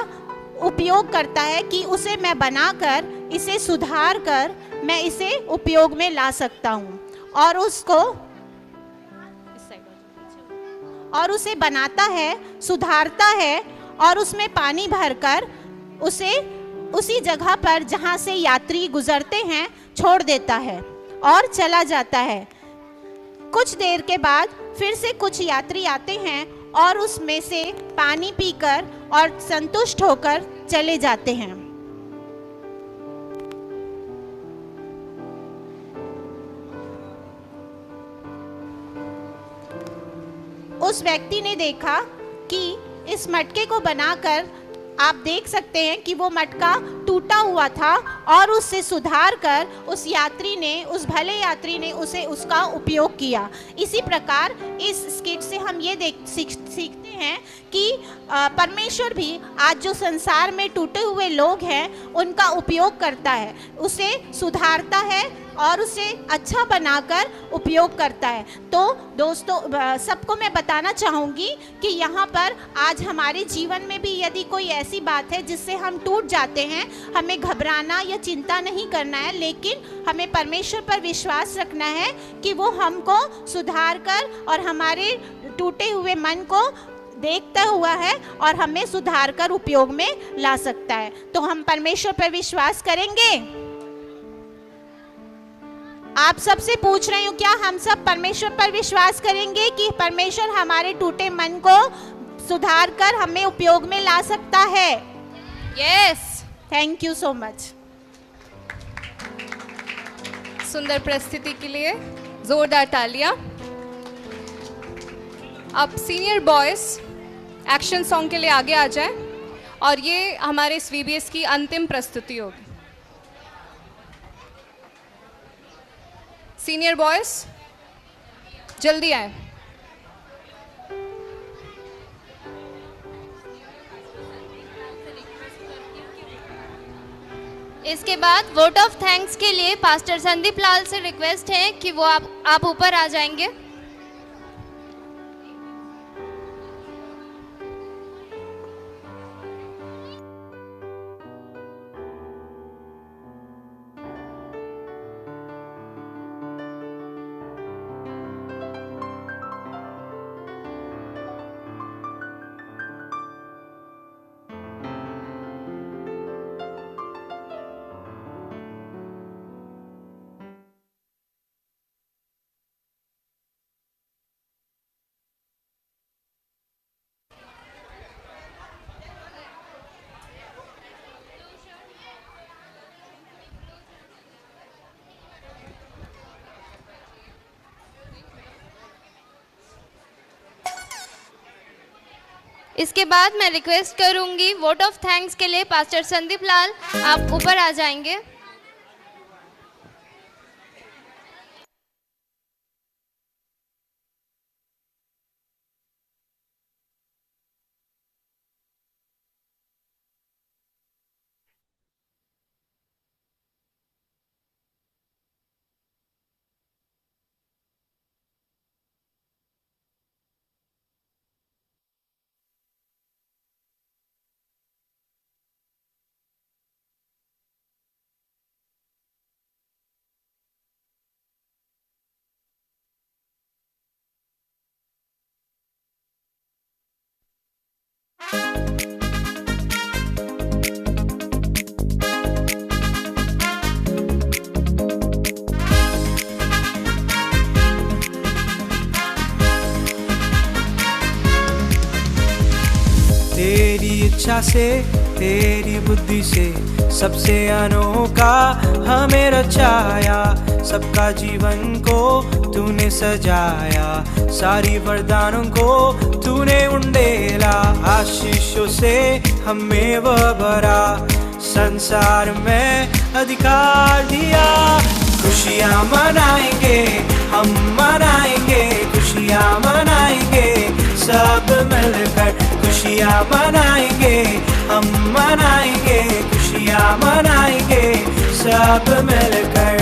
उपयोग करता है कि उसे मैं बनाकर, इसे सुधार कर मैं इसे उपयोग में ला सकता हूँ, और उसे बनाता है, सुधारता है और उसमें पानी भरकर उसे उसी जगह पर जहाँ से यात्री गुजरते हैं छोड़ देता है और चला जाता है। कुछ देर के बाद फिर से कुछ यात्री आते हैं और उसमें से पानी पीकर और संतुष्ट होकर चले जाते हैं। उस व्यक्ति ने देखा कि इस मटके को बनाकर आप देख सकते हैं कि वो मटका टूटा हुआ था और उससे सुधार कर उस भले यात्री ने उसका उपयोग किया। इसी प्रकार इस स्किट से हम ये सीखते हैं कि परमेश्वर भी आज जो संसार में टूटे हुए लोग हैं उनका उपयोग करता है, उसे सुधारता है और उसे अच्छा बनाकर उपयोग करता है। तो दोस्तों सबको मैं बताना चाहूँगी कि यहाँ पर आज हमारे जीवन में भी यदि कोई ऐसी बात है जिससे हम टूट जाते हैं, हमें घबराना या चिंता नहीं करना है, लेकिन हमें परमेश्वर पर विश्वास रखना है कि वो हमको सुधार कर और हमारे टूटे हुए मन को देखता हुआ है और हमें सुधार कर उपयोग में ला सकता है। तो हम परमेश्वर पर विश्वास करेंगे। आप सबसे पूछ रही हूँ, क्या हम सब परमेश्वर पर विश्वास करेंगे कि परमेश्वर हमारे टूटे मन को सुधार कर हमें उपयोग में ला सकता है? Yes. Thank you so much. सुंदर प्रस्तुति के लिए जोरदार तालियां। अब सीनियर बॉयज एक्शन सॉन्ग के लिए आगे आ जाएं और ये हमारे इस VBS की अंतिम प्रस्तुति होगी। सीनियर बॉयज जल्दी आए। इसके बाद वोट ऑफ थैंक्स के लिए पास्टर संदीप लाल से रिक्वेस्ट है कि वो आप ऊपर आ जाएंगे। इसके बाद मैं रिक्वेस्ट करूंगी वोट ऑफ थैंक्स के लिए पास्टर संदीप लाल आप ऊपर आ जाएंगे। तेरी इच्छा से तेरी बुद्धि से सबसे अनोखा हमें रचाया, सबका जीवन को तूने सजाया, सारी वरदानों को तूने उंडेला, आशीषों से हमें वह भरा, संसार में अधिकार दिया। खुशियाँ मनाएंगे हम मनाएंगे, खुशियाँ मनाएंगे सब मिलकर, खुशियाँ मनाएंगे हम मनाएंगे, खुशियाँ मनाएंगे सब मिलकर।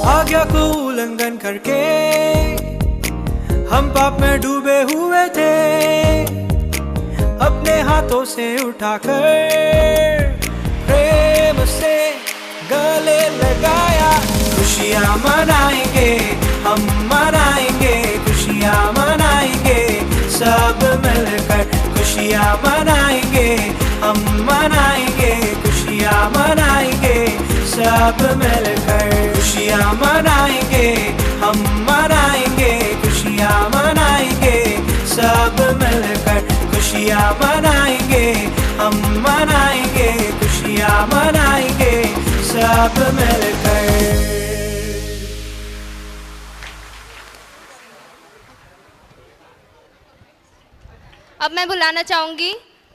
आज्ञा को उल्लंघन करके हम पाप में डूबे हुए थे, अपने हाथों से उठाकर प्रेम से गले लगाया। खुशियाँ मनाएंगे हम मनाएंगे, खुशियाँ मनाएंगे सब मिलकर, खुशियाँ मनाएंगे हम मनाएंगे, खुशियाँ मनाएंगे सब मिलकर, खुशियाँ मनाएंगे हम मनाएंगे, खुशियाँ मनाएंगे सब मिलकर, खुशियाँ मनाएंगे हम मनाएंगे, खुशियाँ मनाएंगे सब मिलकर। अब मैं बुलाना चाहूंगी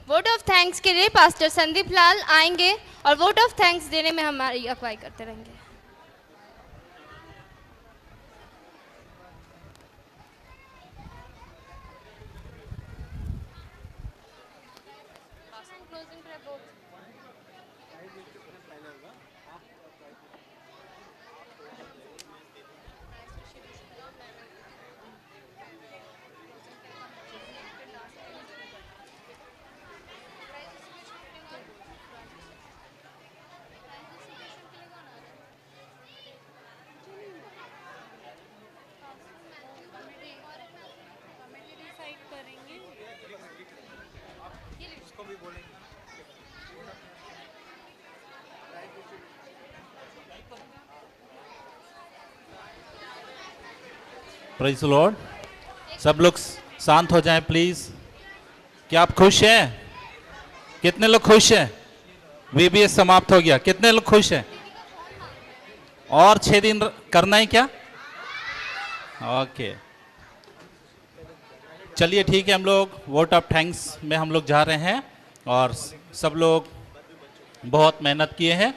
वोट ऑफ थैंक्स के लिए पास्टर संदीप लाल आएंगे और वोट ऑफ थैंक्स देने में हमारी अगुवाई करते रहेंगे। Praise the Lord. सब लोग शांत हो जाएं प्लीज। क्या आप खुश हैं? कितने लोग खुश हैं? VBS समाप्त हो गया। कितने लोग खुश हैं? और 6 दिन करना है क्या? ओके, चलिए ठीक है। हम लोग वोट ऑफ थैंक्स में हम लोग जा रहे हैं और सब लोग बहुत मेहनत किए हैं।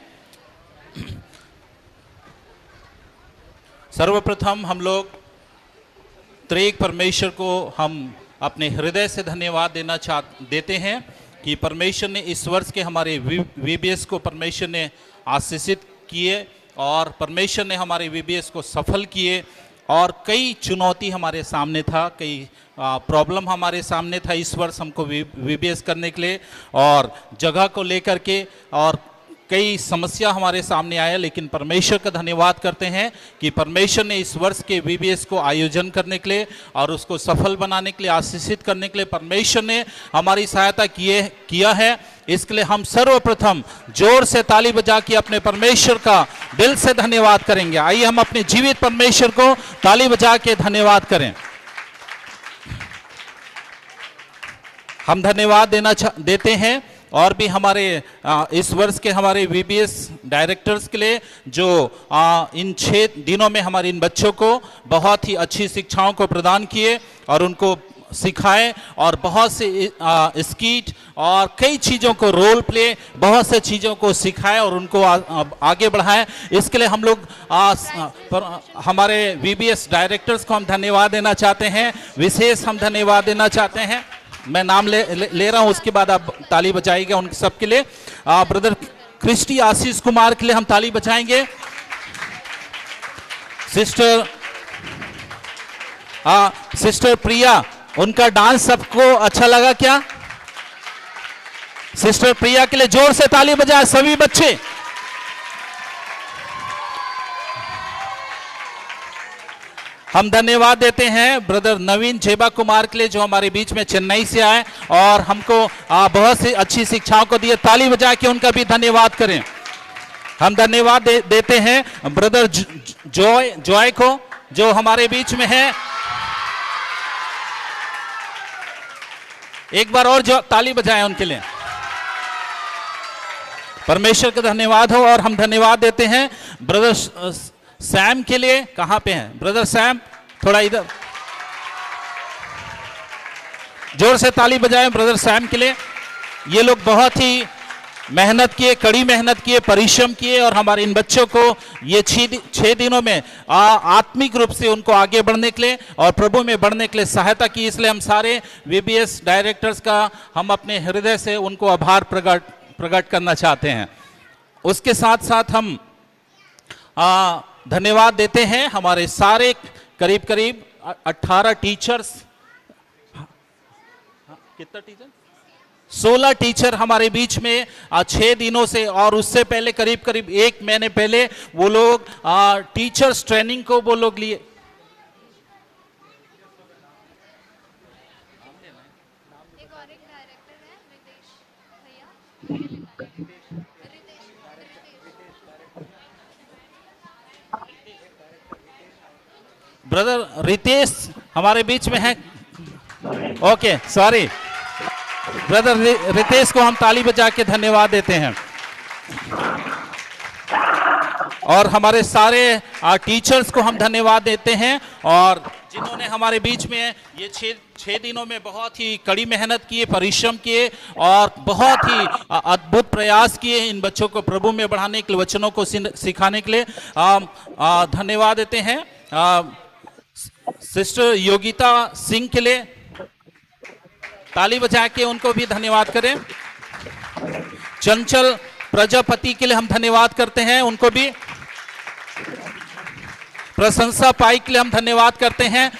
सर्वप्रथम हम लोग त्रिएक परमेश्वर को हम अपने हृदय से धन्यवाद देते हैं कि परमेश्वर ने इस वर्ष के हमारे VBS को परमेश्वर ने आशीषित किए और परमेश्वर ने हमारे VBS को सफल किए। और कई चुनौती हमारे सामने था, कई प्रॉब्लम हमारे सामने था इस वर्ष हमको VBS करने के लिए, और जगह को लेकर के और कई समस्या हमारे सामने आया। लेकिन परमेश्वर का धन्यवाद करते हैं कि परमेश्वर ने इस वर्ष के VBS को आयोजन करने के लिए और उसको सफल बनाने के लिए, आशीषित करने के लिए परमेश्वर ने हमारी सहायता किया है। इसके लिए हम सर्वप्रथम जोर से ताली बजा के अपने परमेश्वर का दिल से धन्यवाद करेंगे। आइए हम अपने जीवित परमेश्वर को ताली बजा के धन्यवाद करें। हम धन्यवाद देते हैं और भी हमारे इस वर्ष के हमारे VBS डायरेक्टर्स के लिए जो इन 6 दिनों में हमारे इन बच्चों को बहुत ही अच्छी शिक्षाओं को प्रदान किए और उनको सिखाए और बहुत से स्कीट और कई चीज़ों को रोल प्ले, बहुत से चीज़ों को सिखाए और उनको आगे बढ़ाए। इसके लिए हम लोग हमारे VBS डायरेक्टर्स को हम धन्यवाद देना चाहते हैं। विशेष हम धन्यवाद देना चाहते हैं। मैं नाम ले रहा हूं, उसके बाद आप ताली बजाइएगा उन सब के लिए। ब्रदर क्रिस्टी आशीष कुमार के लिए हम ताली बजाएंगे। सिस्टर प्रिया, उनका डांस सबको अच्छा लगा क्या? सिस्टर प्रिया के लिए जोर से ताली बजाए सभी बच्चे। हम धन्यवाद देते हैं ब्रदर नवीन जेबा कुमार के लिए जो हमारे बीच में चेन्नई से आए और हमको बहुत सी अच्छी शिक्षाओं को दिए। ताली बजा के उनका भी धन्यवाद करें। हम धन्यवाद देते हैं ब्रदर जॉय को जो हमारे बीच में है। एक बार और जो ताली बजाएं उनके लिए। परमेश्वर का धन्यवाद हो। और हम धन्यवाद देते हैं ब्रदर सैम के लिए। कहां पे हैं ब्रदर सैम? थोड़ा इधर जोर से ताली बजाएं ब्रदर सैम के लिए। ये लोग बहुत ही मेहनत किए, कड़ी मेहनत किए, परिश्रम किए और हमारे इन बच्चों को ये 6 दिनों में आत्मिक रूप से उनको आगे बढ़ने के लिए और प्रभु में बढ़ने के लिए सहायता की। इसलिए हम सारे VBS डायरेक्टर्स का हम अपने हृदय से उनको आभार प्रकट करना चाहते हैं। उसके साथ साथ हम धन्यवाद देते हैं हमारे सारे करीब 18 टीचर्स, कितना टीचर? 16 टीचर हमारे बीच में 6 दिनों से और उससे पहले करीब 1 महीने पहले वो लोग टीचर्स ट्रेनिंग को वो लोग लिए। ब्रदर रितेश हमारे बीच में है। Okay, sorry. ब्रदर रितेश को हम ताली बजा के धन्यवाद देते हैं। और हमारे सारे टीचर्स को हम धन्यवाद देते हैं और जिन्होंने हमारे बीच में ये 6 दिनों में बहुत ही कड़ी मेहनत किए, परिश्रम किए और बहुत ही अद्भुत प्रयास किए इन बच्चों को प्रभु में बढ़ाने के लिए, वचनों को सिखाने के लिए धन्यवाद देते हैं। सिस्टर योगिता सिंह के लिए ताली बजा के उनको भी धन्यवाद करें। चंचल प्रजापति के लिए हम धन्यवाद करते हैं, उनको भी। प्रशंसा पाई के लिए हम धन्यवाद करते हैं,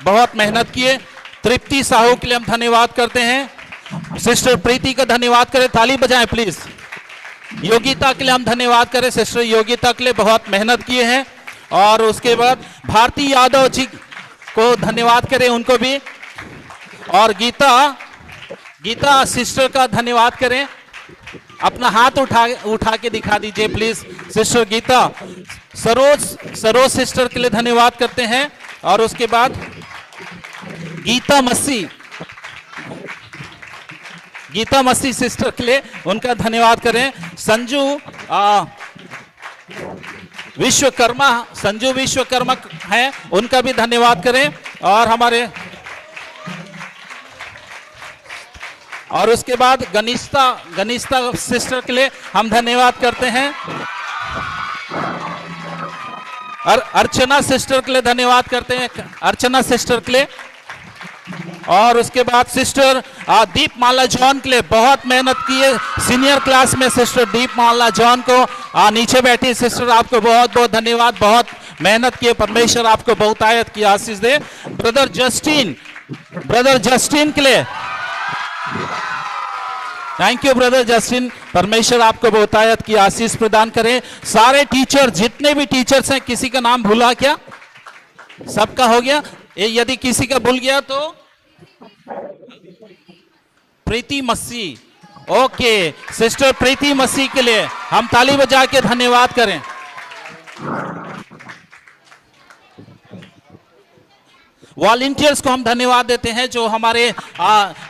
बहुत मेहनत किए। तृप्ति साहू के लिए हम धन्यवाद करते हैं। सिस्टर प्रीति का धन्यवाद करें, ताली बजाएं प्लीज। योगिता के लिए हम धन्यवाद करें, सिस्टर योगिता के लिए बहुत मेहनत किए हैं। और उसके बाद भारती यादव जी को धन्यवाद करें, उनको भी। और गीता सिस्टर का धन्यवाद करें। अपना हाथ उठा के दिखा दीजिए please. Sister Gita. Saroj sister के लिए धन्यवाद करते हैं और उसके बाद गीता मसी सिस्टर के लिए उनका धन्यवाद करें। संजू विश्वकर्मा हैं, उनका भी धन्यवाद करें। और उसके बाद गनिष्ठा सिस्टर के लिए हम धन्यवाद करते हैं। और अर्चना सिस्टर के लिए धन्यवाद करते हैं, अर्चना सिस्टर के लिए। और उसके बाद सिस्टर दीपमाला जॉन के लिए बहुत मेहनत की है, सीनियर क्लास में सिस्टर दीपमाला जॉन को नीचे बैठी सिस्टर, आपको बहुत बहुत धन्यवाद, बहुत मेहनत की है। परमेश्वर आपको बहुतायत की आशीष दे। ब्रदर जस्टिन के लिए थैंक यू ब्रदर जस्टिन, परमेश्वर आपको बहुतायत की आशीष प्रदान करें। सारे टीचर, जितने भी टीचर्स हैं, किसी का नाम भूला क्या? सबका हो गया? यदि किसी का भूल गया तो प्रीति मसीह, ओके, सिस्टर प्रीति मसीह के लिए हम ताली बजा के धन्यवाद करें। वॉलंटियर्स को हम धन्यवाद देते हैं जो हमारे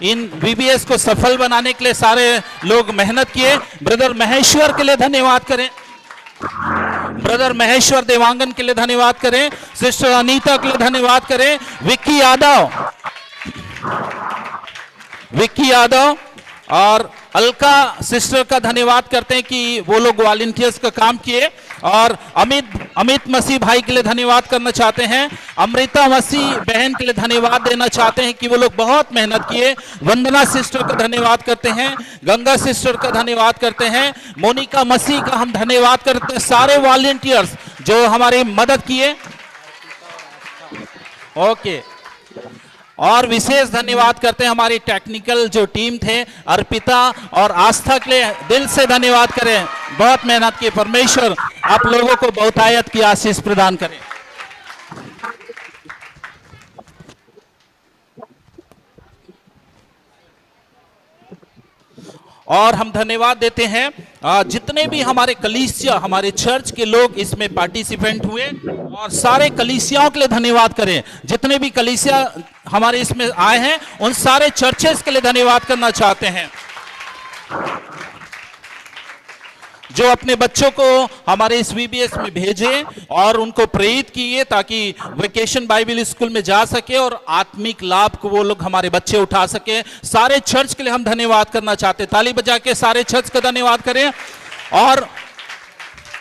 इन वीबीएस को सफल बनाने के लिए सारे लोग मेहनत किए। ब्रदर महेश्वर के लिए धन्यवाद करें, ब्रदर महेश्वर देवांगन के लिए धन्यवाद करें, सिस्टर अनीता के लिए धन्यवाद करें, विक्की यादव और अलका सिस्टर का धन्यवाद करते हैं कि वो लोग वॉलंटियर्स का काम किए। और अमित मसीह भाई के लिए धन्यवाद करना चाहते हैं, अमृता मसीह बहन के लिए धन्यवाद देना चाहते हैं कि वो लोग बहुत मेहनत किए। वंदना सिस्टर का धन्यवाद करते हैं, गंगा सिस्टर का धन्यवाद करते हैं, मोनिका मसीह का हम धन्यवाद करते हैं, सारे वॉलंटियर्स जो हमारी मदद किए। ओके, और विशेष धन्यवाद करते हैं हमारी टेक्निकल जो टीम थे, अर्पिता और आस्था के लिए दिल से धन्यवाद करें, बहुत मेहनत की। परमेश्वर आप लोगों को बहुतायत की आशीष प्रदान करें। और हम धन्यवाद देते हैं जितने भी हमारे कलीसिया, हमारे चर्च के लोग इसमें पार्टिसिपेंट हुए, और सारे कलीसियाओं के लिए धन्यवाद करें। जितने भी कलीसिया हमारे इसमें आए हैं उन सारे चर्चेस के लिए धन्यवाद करना चाहते हैं जो अपने बच्चों को हमारे इस वीबीएस में भेजे और उनको प्रेरित किए ताकि वेकेशन बाइबल स्कूल में जा सके और आत्मिक लाभ को वो लोग हमारे बच्चे उठा सके। सारे चर्च के लिए हम धन्यवाद करना चाहते हैं, ताली बजा के सारे चर्च का धन्यवाद करें। और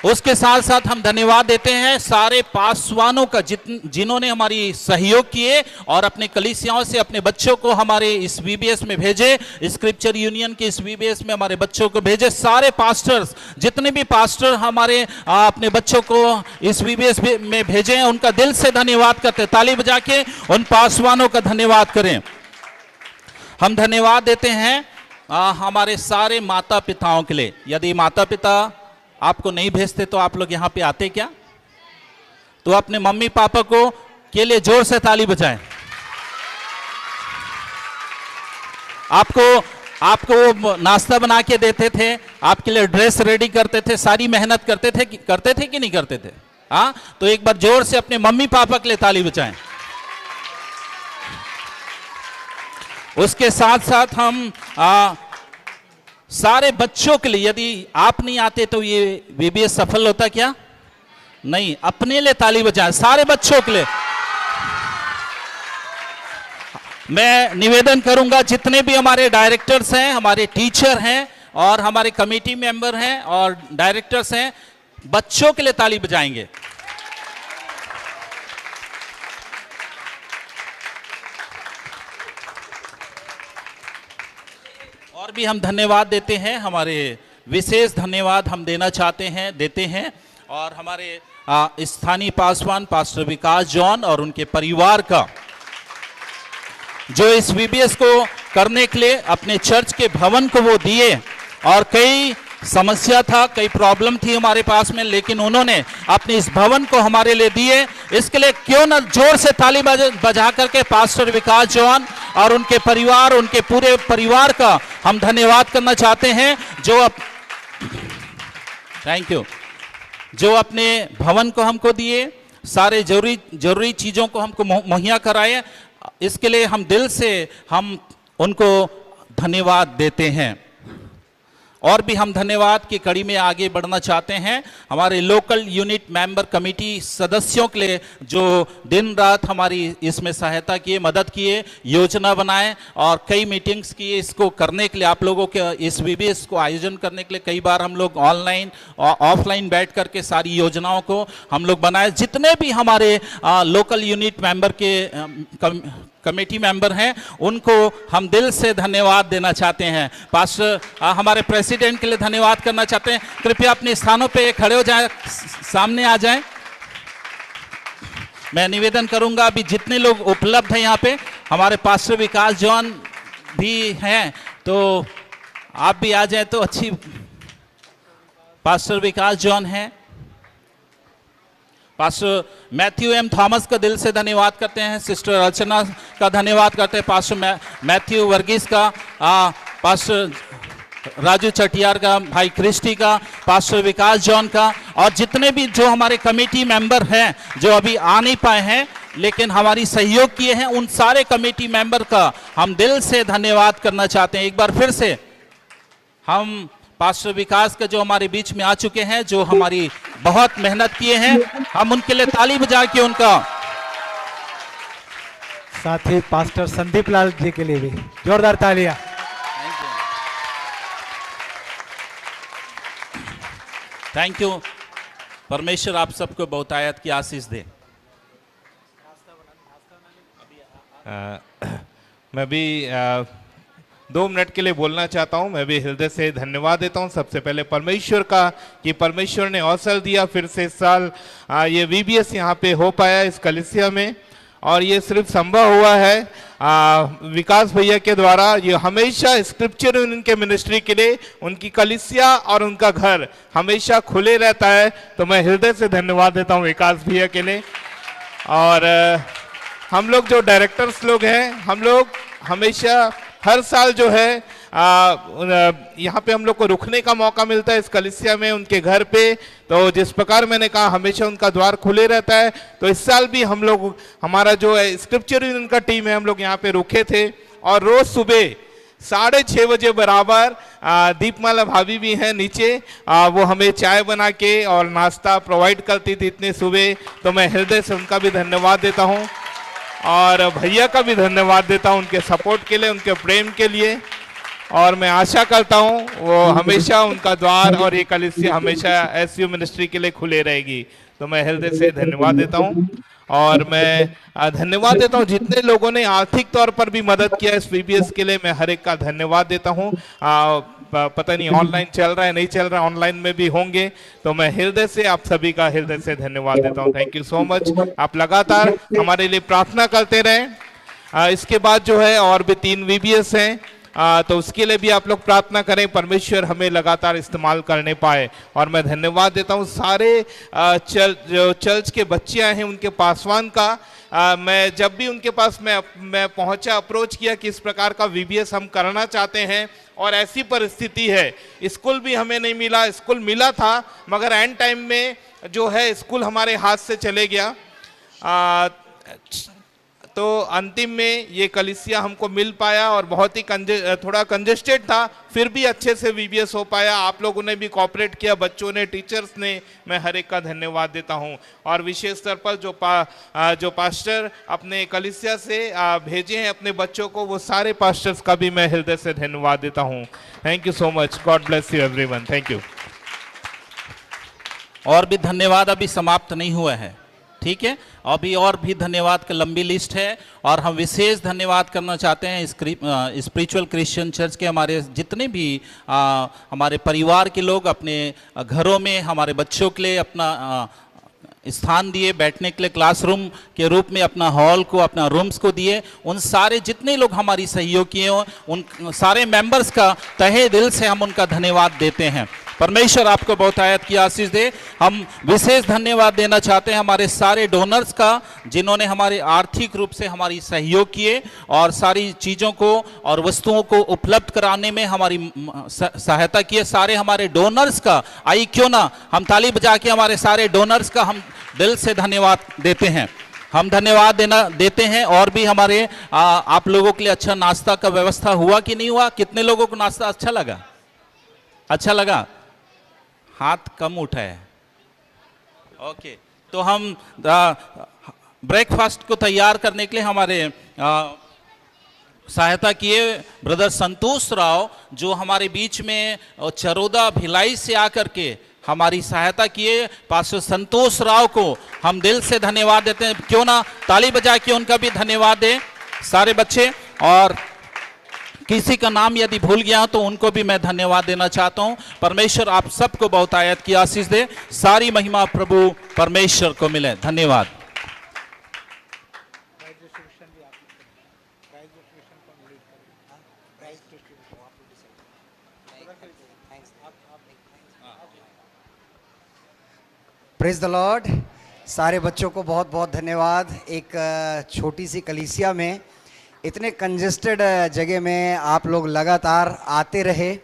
उसके साथ साथ हम धन्यवाद देते हैं सारे पासवानों का जिन्होंने हमारी सहयोग किए और अपने कलीसियाओं से अपने बच्चों को हमारे इस वीबीएस में भेजे, स्क्रिप्चर यूनियन के इस वीबीएस में हमारे बच्चों को भेजे। सारे पास्टर्स, जितने भी पास्टर हमारे अपने बच्चों को इस वीबीएस में भेजे हैं, उनका दिल से धन्यवाद करते हैं। ताली बजा के उन पासवानों का धन्यवाद करें। हम धन्यवाद देते हैं हमारे सारे माता पिताओं के लिए। यदि माता पिता आपको नहीं भेजते तो आप लोग यहाँ पे आते क्या? तो अपने मम्मी पापा को के लिए जोर से ताली बजाएं। आपको नाश्ता बना के देते थे, आपके लिए ड्रेस रेडी करते थे, सारी मेहनत करते थे कि नहीं करते थे? हाँ, तो एक बार जोर से अपने मम्मी पापा के लिए ताली बजाएं। उसके साथ साथ हम सारे बच्चों के लिए, यदि आप नहीं आते तो ये वीबीएस सफल होता क्या? नहीं। अपने लिए ताली बजाएं, सारे बच्चों के लिए। मैं निवेदन करूंगा जितने भी हमारे डायरेक्टर्स हैं, हमारे टीचर हैं और हमारे कमेटी मेंबर हैं और डायरेक्टर्स हैं, बच्चों के लिए ताली बजाएंगे। और भी हम धन्यवाद देते हैं, हमारे विशेष धन्यवाद हम देना देते हैं और हमारे स्थानीय पासवान पास्टर विकास जॉन और उनके परिवार का, जो इस वीबीएस को करने के लिए अपने चर्च के भवन को वो दिए। और कई समस्या था, कई प्रॉब्लम थी हमारे पास में, लेकिन उन्होंने अपने इस भवन को हमारे लिए दिए। इसके लिए क्यों न जोर से ताली बजा करके पास्टर विकास जॉन और उनके परिवार, उनके पूरे परिवार का हम धन्यवाद करना चाहते हैं, थैंक यू, जो अपने भवन को हमको दिए, सारे जरूरी चीज़ों को हमको मुहैया कराए, इसके लिए हम दिल से हम उनको धन्यवाद देते हैं। और भी हम धन्यवाद की कड़ी में आगे बढ़ना चाहते हैं हमारे लोकल यूनिट मेंबर कमेटी सदस्यों के लिए, जो दिन रात हमारी इसमें सहायता किए, मदद किए, योजना बनाए और कई मीटिंग्स किए इसको करने के लिए, आप लोगों के इस वीबीएस को आयोजन करने के लिए। कई बार हम लोग ऑनलाइन और ऑफलाइन बैठ करके सारी योजनाओं को हम लोग बनाए। जितने भी हमारे लोकल यूनिट मेंबर के कमेटी मेंबर हैं उनको हम दिल से धन्यवाद देना चाहते हैं। पास्टर हमारे प्रेसिडेंट के लिए धन्यवाद करना चाहते हैं। कृपया अपने स्थानों पे खड़े हो जाएं, सामने आ जाएं। मैं निवेदन करूंगा अभी जितने लोग उपलब्ध हैं यहाँ पे, हमारे पास्टर विकास जॉन भी हैं, तो आप भी आ जाएं तो अच्छी। पास्टर विकास जॉन हैं, पास्टर मैथ्यू एम थॉमस का दिल से धन्यवाद करते हैं, सिस्टर अर्चना का धन्यवाद करते हैं, पास्टर मैथ्यू वर्गीस का, पास्टर राजू चटियार का, भाई क्रिस्टी का, पास्टर विकास जॉन का, और जितने भी जो हमारे कमेटी मेंबर हैं जो अभी आ नहीं पाए हैं लेकिन हमारी सहयोग किए हैं, उन सारे कमेटी मेंबर का हम दिल से धन्यवाद करना चाहते हैं। एक बार फिर से हम पास्टर विकास का जो हमारे बीच में आ चुके हैं, जो हमारी बहुत मेहनत किए हैं, हम उनके लिए ताली बजा के उनका, साथ ही पास्टर संदीप लाल जी के लिए भी जोरदार तालियां। Thank you. परमेश्वर आप सबको बहुतायत की आशीष दे। मैं भी 2 मिनट के लिए बोलना चाहता हूं। मैं भी हृदय से धन्यवाद देता हूं सबसे पहले परमेश्वर का, कि परमेश्वर ने अवसर दिया फिर से इस साल ये वीबीएस यहाँ पे हो पाया इस कलीसिया में, और ये सिर्फ संभव हुआ है विकास भैया के द्वारा। ये हमेशा स्क्रिप्चर उनके मिनिस्ट्री के लिए, उनकी कलीसिया और उनका घर हमेशा खुले रहता है, तो मैं हृदय से धन्यवाद देता हूँ विकास भैया के लिए। और हम लोग जो डायरेक्टर्स लोग हैं, हम लोग हमेशा हर साल जो है यहाँ पे हम लोग को रुकने का मौका मिलता है इस कलीसिया में, उनके घर पे। तो जिस प्रकार मैंने कहा हमेशा उनका द्वार खुले रहता है, तो इस साल भी हम लोग, हमारा जो है स्क्रिप्चर उनका टीम है, हम लोग यहाँ पे रुके थे। और रोज सुबह 6:30 बजे बराबर दीपमाला भाभी भी हैं नीचे, वो हमें चाय बना के और नाश्ता प्रोवाइड करती थी इतने सुबह। तो मैं हृदय से उनका भी धन्यवाद देता हूँ, और भैया का भी धन्यवाद देता हूं उनके सपोर्ट के लिए, उनके प्रेम के लिए। और मैं आशा करता हूं वो हमेशा उनका द्वार और ये कलीसिया हमेशा एसयू मिनिस्ट्री के लिए खुले रहेगी। तो मैं हृदय से धन्यवाद देता हूं, और मैं धन्यवाद देता हूं जितने लोगों ने आर्थिक तौर पर भी मदद किया इस वीबीएस के लिए, मैं हर एक का धन्यवाद देता हूं। पता नहीं ऑनलाइन चल रहा है नहीं चल रहा है, ऑनलाइन में भी होंगे, तो मैं हृदय से आप सभी का हृदय से धन्यवाद देता हूं। Thank you so much. आप लगातार हमारे लिए प्रार्थना करते रहें। इसके बाद जो है और भी 3 वीबीएस हैं, तो उसके लिए भी आप लोग प्रार्थना करें, परमेश्वर हमें लगातार इस्तेमाल करने पाए। और मैं धन्यवाद देता हूं सारे जो चर्च के बच्चे आए हैं उनके पासवान का। मैं जब भी उनके पास मैं पहुंचा, अप्रोच किया कि इस प्रकार का वीबीएस हम करना चाहते हैं, और ऐसी परिस्थिति है, स्कूल भी हमें नहीं मिला, स्कूल मिला था मगर एंड टाइम में जो है स्कूल हमारे हाथ से चले गया। तो अंतिम में ये कलीसिया हमको मिल पाया, और बहुत ही थोड़ा कंजेस्टेड था, फिर भी अच्छे से वीबीएस हो पाया। आप लोगों ने भी कोऑपरेट किया, बच्चों ने, टीचर्स ने, मैं हर एक का धन्यवाद देता हूं। और विशेष तौर पर जो पास्टर अपने कलीसिया से भेजे हैं अपने बच्चों को, वो सारे पास्टर्स का भी मैं हृदय से धन्यवाद देता हूं। Thank you so much. God bless you everyone. Thank you. और भी धन्यवाद अभी समाप्त नहीं हुआ है, ठीक है, अभी और भी धन्यवाद की लंबी लिस्ट है। और हम विशेष धन्यवाद करना चाहते हैं स्पिरिचुअल क्रिश्चियन चर्च के हमारे जितने भी हमारे परिवार के लोग अपने घरों में हमारे बच्चों के लिए अपना स्थान दिए, बैठने के लिए क्लासरूम के रूप में अपना हॉल को, अपना रूम्स को दिए। उन सारे जितने लोग हमारी सहयोग किए हों, उन सारे मेंबर्स का तहे दिल से हम उनका धन्यवाद देते हैं। परमेश्वर आपको बहुतायत की आशीष दे। हम विशेष धन्यवाद देना चाहते हैं हमारे सारे डोनर्स का, जिन्होंने हमारे आर्थिक रूप से हमारी सहयोग किए और सारी चीज़ों को और वस्तुओं को उपलब्ध कराने में हमारी सहायता की है। सारे हमारे डोनर्स का, आई क्यों ना हम ताली बजा के हमारे सारे डोनर्स का हम दिल से धन्यवाद देते हैं। हम धन्यवाद देते हैं। और भी हमारे आप लोगों के लिए अच्छा नाश्ता का व्यवस्था हुआ कि नहीं हुआ? कितने लोगों को नाश्ता अच्छा लगा? अच्छा लगा? हाथ कम उठा है। ओके, तो हम ब्रेकफास्ट को तैयार करने के लिए हमारे सहायता किए ब्रदर संतोष राव, जो हमारे बीच में चरोदा भिलाई से आकर के हमारी सहायता किए। पास्टर संतोष राव को हम दिल से धन्यवाद देते हैं। क्यों ना ताली बजा के उनका भी धन्यवाद दें सारे बच्चे। और किसी का नाम यदि भूल गया तो उनको भी मैं धन्यवाद देना चाहता हूं। परमेश्वर आप सबको बहुतायत की आशीष दे। सारी महिमा प्रभु परमेश्वर को मिले। धन्यवाद। Praise the Lord. सारे बच्चों को बहुत बहुत धन्यवाद। एक छोटी सी कलीसिया में इतने कंजेस्टेड जगह में आप लोग लगातार आते रहे।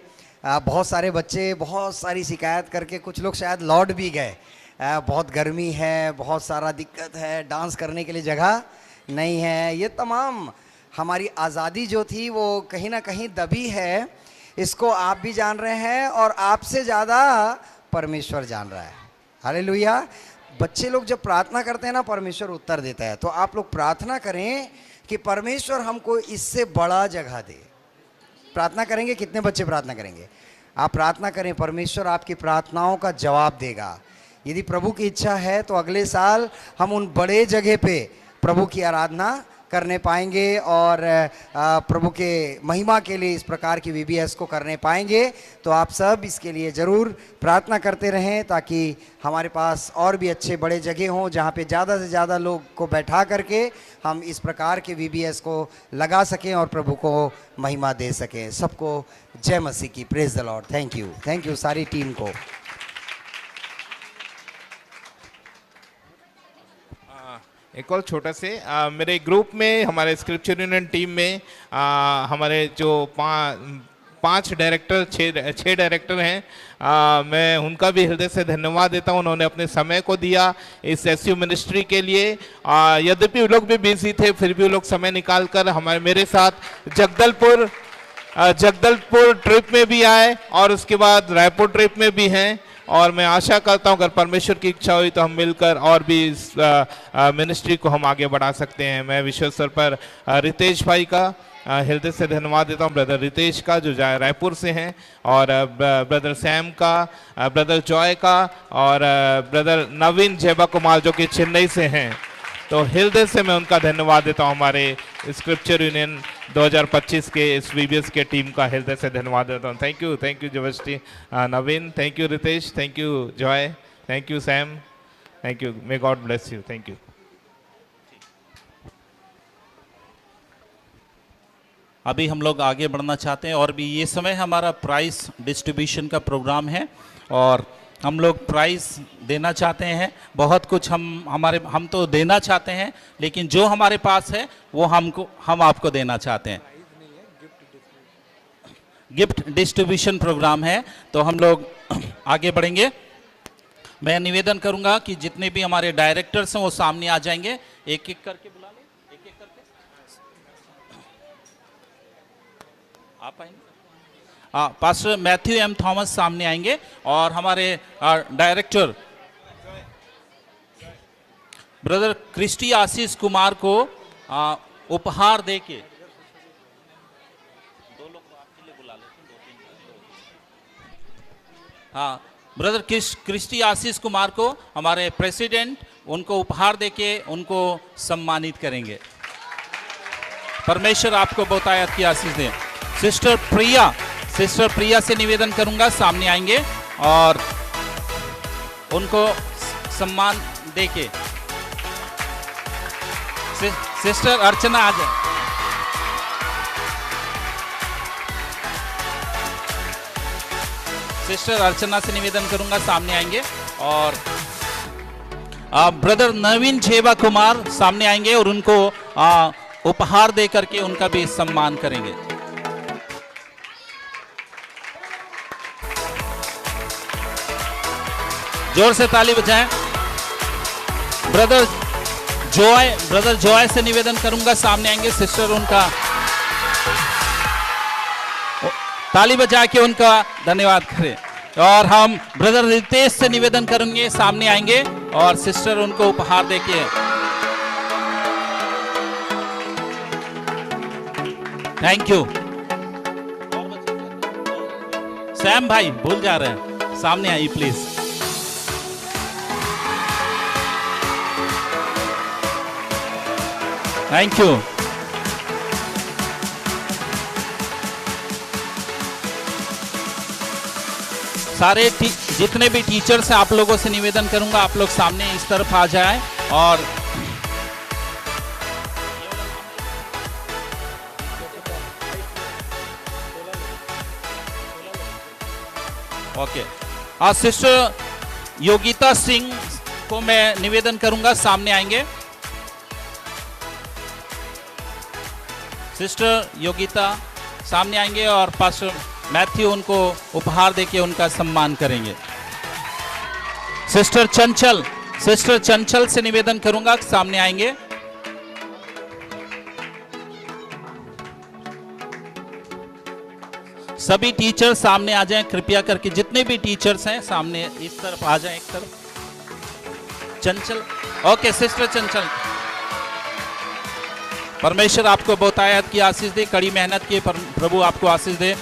बहुत सारे बच्चे बहुत सारी शिकायत करके कुछ लोग शायद लौट भी गए। बहुत गर्मी है, बहुत सारा दिक्कत है, डांस करने के लिए जगह नहीं है। ये तमाम हमारी आज़ादी जो थी वो कहीं ना कहीं दबी है। इसको आप भी जान रहे हैं और आपसे ज़्यादा परमेश्वर जान रहा है। हालेलुया। बच्चे लोग जब प्रार्थना करते हैं ना, परमेश्वर उत्तर देता है। तो आप लोग प्रार्थना करें कि परमेश्वर हमको इससे बड़ा जगह दे। प्रार्थना करेंगे? कितने बच्चे प्रार्थना करेंगे? आप प्रार्थना करें, परमेश्वर आपकी प्रार्थनाओं का जवाब देगा। यदि प्रभु की इच्छा है तो अगले साल हम उन बड़े जगह पे प्रभु की आराधना करने पाएंगे और प्रभु के महिमा के लिए इस प्रकार की VBS को करने पाएंगे। तो आप सब इसके लिए ज़रूर प्रार्थना करते रहें ताकि हमारे पास और भी अच्छे बड़े जगह हों जहाँ पे ज़्यादा से ज़्यादा लोग को बैठा करके हम इस प्रकार के VBS को लगा सकें और प्रभु को महिमा दे सकें। सबको जय मसीह की। Praise the Lord. Thank you सारी टीम को। एक और छोटा से मेरे ग्रुप में, हमारे स्क्रिप्चर यूनियन टीम में हमारे जो पांच डायरेक्टर, छः डायरेक्टर हैं, मैं उनका भी हृदय से धन्यवाद देता हूं। उन्होंने अपने समय को दिया इस SU मिनिस्ट्री के लिए। यद्यपि वो लोग भी बिजी थे, फिर भी वो लोग समय निकाल कर मेरे साथ जगदलपुर ट्रिप में भी आए और उसके बाद रायपुर ट्रिप में भी हैं। और मैं आशा करता हूं अगर परमेश्वर की इच्छा हुई तो हम मिलकर और भी इस मिनिस्ट्री को हम आगे बढ़ा सकते हैं। मैं विशेष तौर पर रितेश भाई का हृदय से धन्यवाद देता हूं, ब्रदर रितेश का जो रायपुर से हैं, और ब्रदर सैम का, ब्रदर जॉय का, और ब्रदर नवीन जेबा कुमार जो कि चेन्नई से हैं। तो हृदय से मैं उनका धन्यवाद देता हूं। हमारे स्क्रिप्चर यूनियन 2025 के इस VBS के टीम का हृदय से धन्यवाद देता हूं। थैंक यू जबरदस्ती Naveen, thank you Ritesh, thank you Joy, thank you Sam, thank you. May God bless you. Thank you. अभी हम लोग आगे बढ़ना चाहते हैं और भी ये समय हमारा प्राइस डिस्ट्रीब्यूशन का प्रोग्राम है और हम लोग प्राइस देना चाहते हैं। बहुत कुछ हम तो देना चाहते हैं, लेकिन जो हमारे पास है वो हम आपको देना चाहते हैं। गिफ्ट डिस्ट्रीब्यूशन प्रोग्राम है, तो हम लोग आगे बढ़ेंगे। मैं निवेदन करूंगा कि जितने भी हमारे डायरेक्टर्स हैं वो सामने आ जाएंगे। एक एक करके बुला लें, एक एक करके आप आएंगे। पास्टर मैथ्यू M थॉमस सामने आएंगे और हमारे director brother Christie Ashish Kumar को उपहार देके, दो लोग को आपके लिए बुला लेते हैं, ब्रदर क्रिस्टी आशीष कुमार को हमारे प्रेसिडेंट उनको उपहार देके उनको सम्मानित करेंगे। परमेश्वर आपको बहुतायत की आशीष दे। सिस्टर प्रिया से निवेदन करूंगा, सामने आएंगे और उनको सम्मान देके। सिस्टर अर्चना आ जाए। सिस्टर अर्चना से निवेदन करूंगा, सामने आएंगे और ब्रदर नवीन जेबा कुमार सामने आएंगे और उनको उपहार दे करके उनका भी सम्मान करेंगे। जोर से ताली बजाएं। ब्रदर जॉय से निवेदन करूंगा, सामने आएंगे। सिस्टर उनका ताली बजा के उनका धन्यवाद करें। और हम ब्रदर रितेश से निवेदन करेंगे, सामने आएंगे और सिस्टर उनको उपहार देके। Thank you. सैम भाई भूल जा रहे हैं, सामने आइए प्लीज। Thank you. सारे जितने भी टीचर्स हैं, आप लोगों से निवेदन करूंगा, आप लोग सामने इस तरफ आ जाएं। और ओके, आज सिस्टर योगिता सिंह को मैं निवेदन करूंगा, सामने आएंगे। सिस्टर योगिता सामने आएंगे और पास्टर मैथ्यू उनको उपहार देके उनका सम्मान करेंगे। सिस्टर चंचल से निवेदन करूंगा, सामने आएंगे। सभी टीचर सामने आ जाएं कृपया करके, जितने भी टीचर्स हैं सामने इस तरफ आ जाएं, एक तरफ। चंचल, ओके सिस्टर चंचल। परमेश्वर आपको बहुतायत की आशीष दे, कड़ी मेहनत की प्रभु आपको आशीष दे।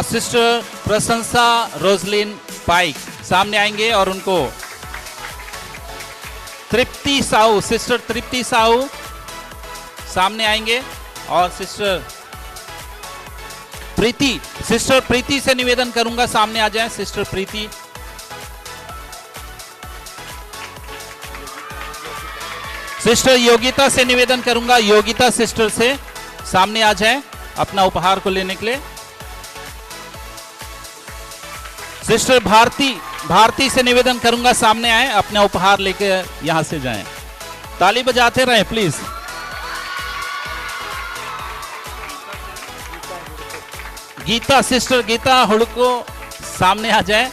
सिस्टर प्रशंसा रोजलिन पाइक सामने आएंगे और उनको तृप्ति साहू, सिस्टर तृप्ति साहू सामने आएंगे। और सिस्टर प्रीति से निवेदन करूंगा, सामने आ जाएं सिस्टर प्रीति। सिस्टर योगिता से निवेदन करूंगा, योगिता सिस्टर से सामने आ जाएं अपना उपहार को लेने के लिए। सिस्टर भारती से निवेदन करूंगा, सामने आए, अपना उपहार लेकर यहां से जाएं। ताली बजाते रहें प्लीज। सिस्टर गीता हुड़को सामने आ जाए।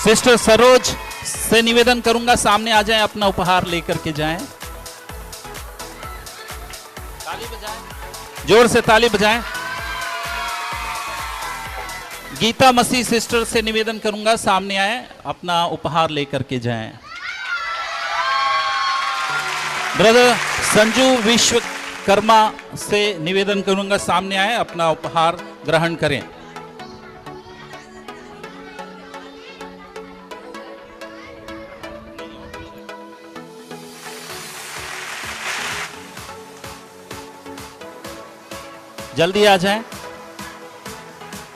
सिस्टर सरोज से निवेदन करूंगा, सामने आ जाएं, अपना उपहार लेकर के जाएं। ताली बजाएं, जोर से ताली बजाएं। गीता मसीह सिस्टर से निवेदन करूंगा, सामने आए, अपना उपहार लेकर के जाएं। ब्रदर संजू विश्वकर्मा से निवेदन करूंगा, सामने आए, अपना उपहार ग्रहण करें। जल्दी आ जाएं।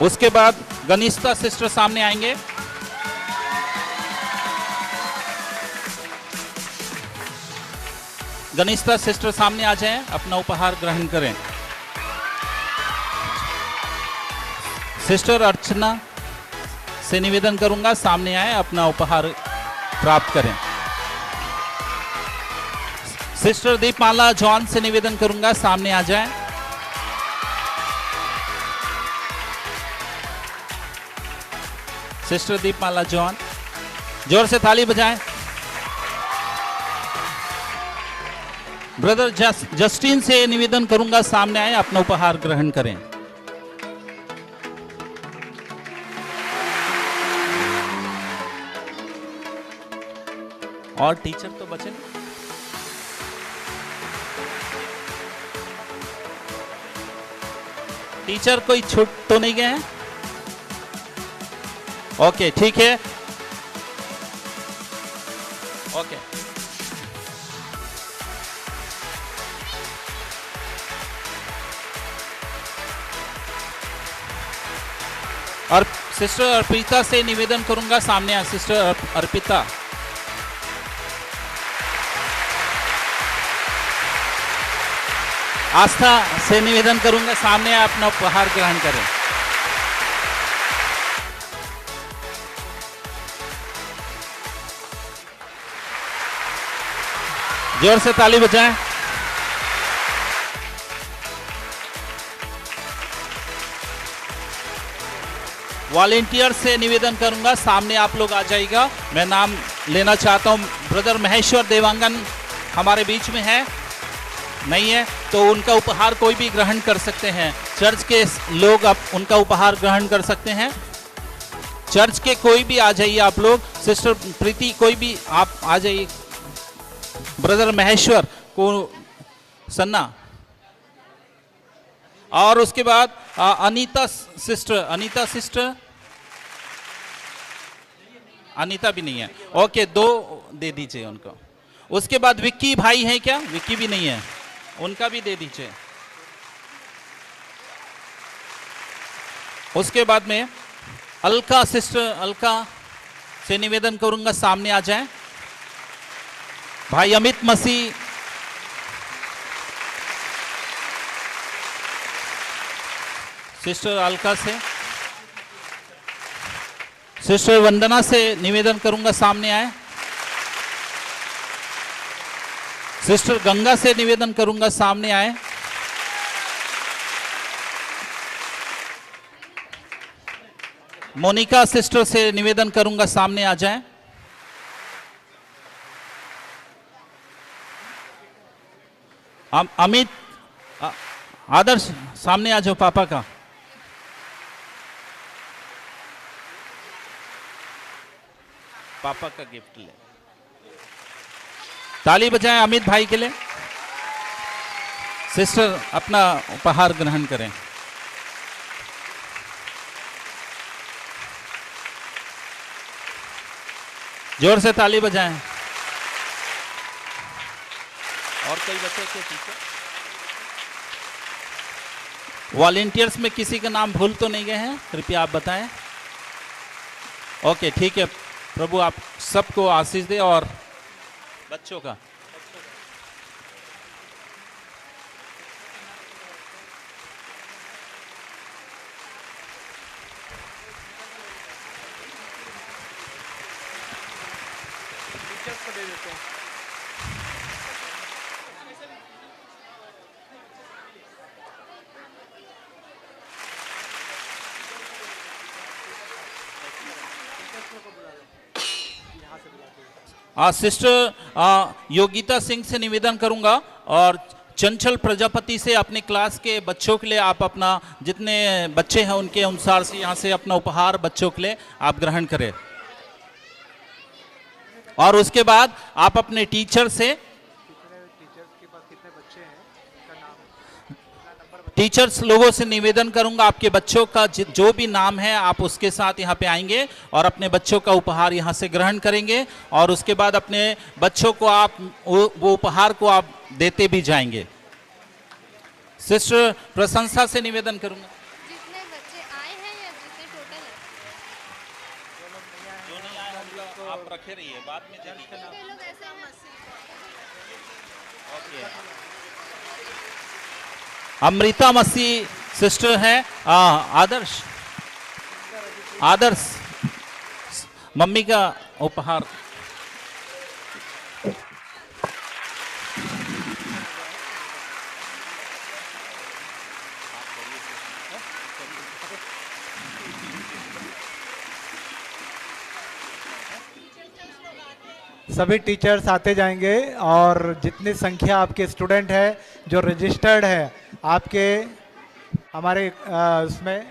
उसके बाद गनिष्ठा सिस्टर सामने आएंगे। गनिष्ठा सिस्टर सामने आ जाएं, अपना उपहार ग्रहण करें। सिस्टर अर्चना से निवेदन करूंगा, सामने आए, अपना उपहार प्राप्त करें। सिस्टर दीपमाला जॉन से निवेदन करूंगा, सामने आ जाएं। सिस्टर दीपमाला जॉन, जोर से ताली बजाएं। ब्रदर जस्टिन से निवेदन करूंगा, सामने आए, अपना उपहार ग्रहण करें। और टीचर तो बचे नहीं। टीचर कोई छूट तो नहीं गए हैं? ओके ठीक है, ओके। और सिस्टर अर्पिता से निवेदन करूंगा, सामने आ सिस्टर अर्पिता। आस्था से निवेदन करूंगा, सामने आ, अपना उपहार ग्रहण करें। जोर से ताली बजाएं। वॉलेंटियर से निवेदन करूंगा, सामने आप लोग आ जाइएगा। मैं नाम लेना चाहता हूं। ब्रदर महेश्वर देवांगन हमारे बीच में है, नहीं है तो उनका उपहार कोई भी ग्रहण कर सकते हैं। चर्च के लोग अब उनका उपहार ग्रहण कर सकते हैं। चर्च के कोई भी आ जाइए आप लोग, सिस्टर प्रीति कोई भी आप आ जाइए। ब्रदर महेश्वर को सन्ना, और उसके बाद अनीता सिस्टर, अनीता भी नहीं है, ओके 2 दे दीजिए उनको। उसके बाद विक्की भाई हैं क्या? विक्की भी नहीं है, उनका भी दे दीजिए। उसके बाद में अलका सिस्टर, अलका से निवेदन करूंगा सामने आ जाएं। भाई अमित मसीह, सिस्टर अलका से, सिस्टर वंदना से निवेदन करूंगा सामने आए। सिस्टर गंगा से निवेदन करूंगा सामने आए। मोनिका सिस्टर से निवेदन करूंगा सामने आ जाएं। अमित आदर्श सामने आ जाओ, पापा का। पापा का गिफ्ट ले, ताली बजाएं अमित भाई के लिए। सिस्टर अपना उपहार ग्रहण करें। जोर से ताली बजाएं। और कोई बच्चे के पीछे वॉलेंटियर्स में किसी का नाम भूल तो नहीं गए हैं? कृपया आप बताएं। ओके ठीक है, प्रभु आप सबको आशीष दे। और बच्चों का दे देते हैं। सिस्टर योगिता सिंह से निवेदन करूंगा और चंचल प्रजापति से अपने क्लास के बच्चों के लिए आप अपना जितने बच्चे हैं उनके अनुसार से यहाँ से अपना उपहार बच्चों के लिए आप ग्रहण करें। और उसके बाद आप अपने टीचर से, टीचर्स लोगों से निवेदन करूंगा आपके बच्चों का जो भी नाम है आप उसके साथ यहाँ पे आएंगे और अपने बच्चों का उपहार यहाँ से ग्रहण करेंगे। और उसके बाद अपने बच्चों को आप वो उपहार को आप देते भी जाएंगे। सिस्टर प्रशंसा से निवेदन करूंगा। जितने बच्चे आए हैं या जितने टोटल है? जो नहीं आए हम लोग आप रखे रहिए, बाद में दे दीजिए। अमृता मसीह सिस्टर है। आदर्श मम्मी का उपहार। सभी टीचर्स आते जाएंगे और जितनी संख्या आपके स्टूडेंट है जो रजिस्टर्ड है आपके हमारे उसमें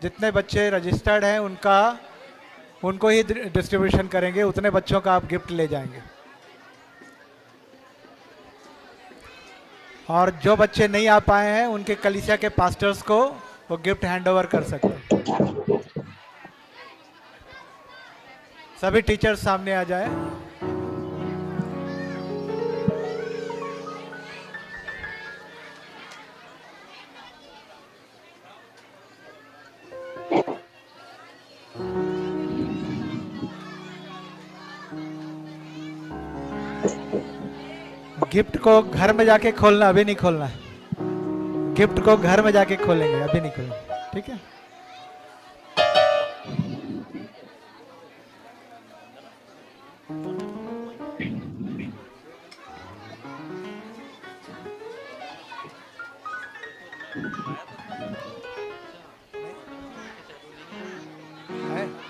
जितने बच्चे रजिस्टर्ड हैं उनको ही डिस्ट्रीब्यूशन करेंगे, उतने बच्चों का आप गिफ्ट ले जाएंगे। और जो बच्चे नहीं आ पाए हैं उनके कलीसिया के पास्टर्स को वो गिफ्ट हैंडओवर कर सकते हैं। सभी टीचर्स सामने आ जाए। गिफ्ट को घर में जाके खोलना, अभी नहीं खोलना है। गिफ्ट को घर में जाके खोलेंगे, अभी नहीं खोलेंगे, ठीक है?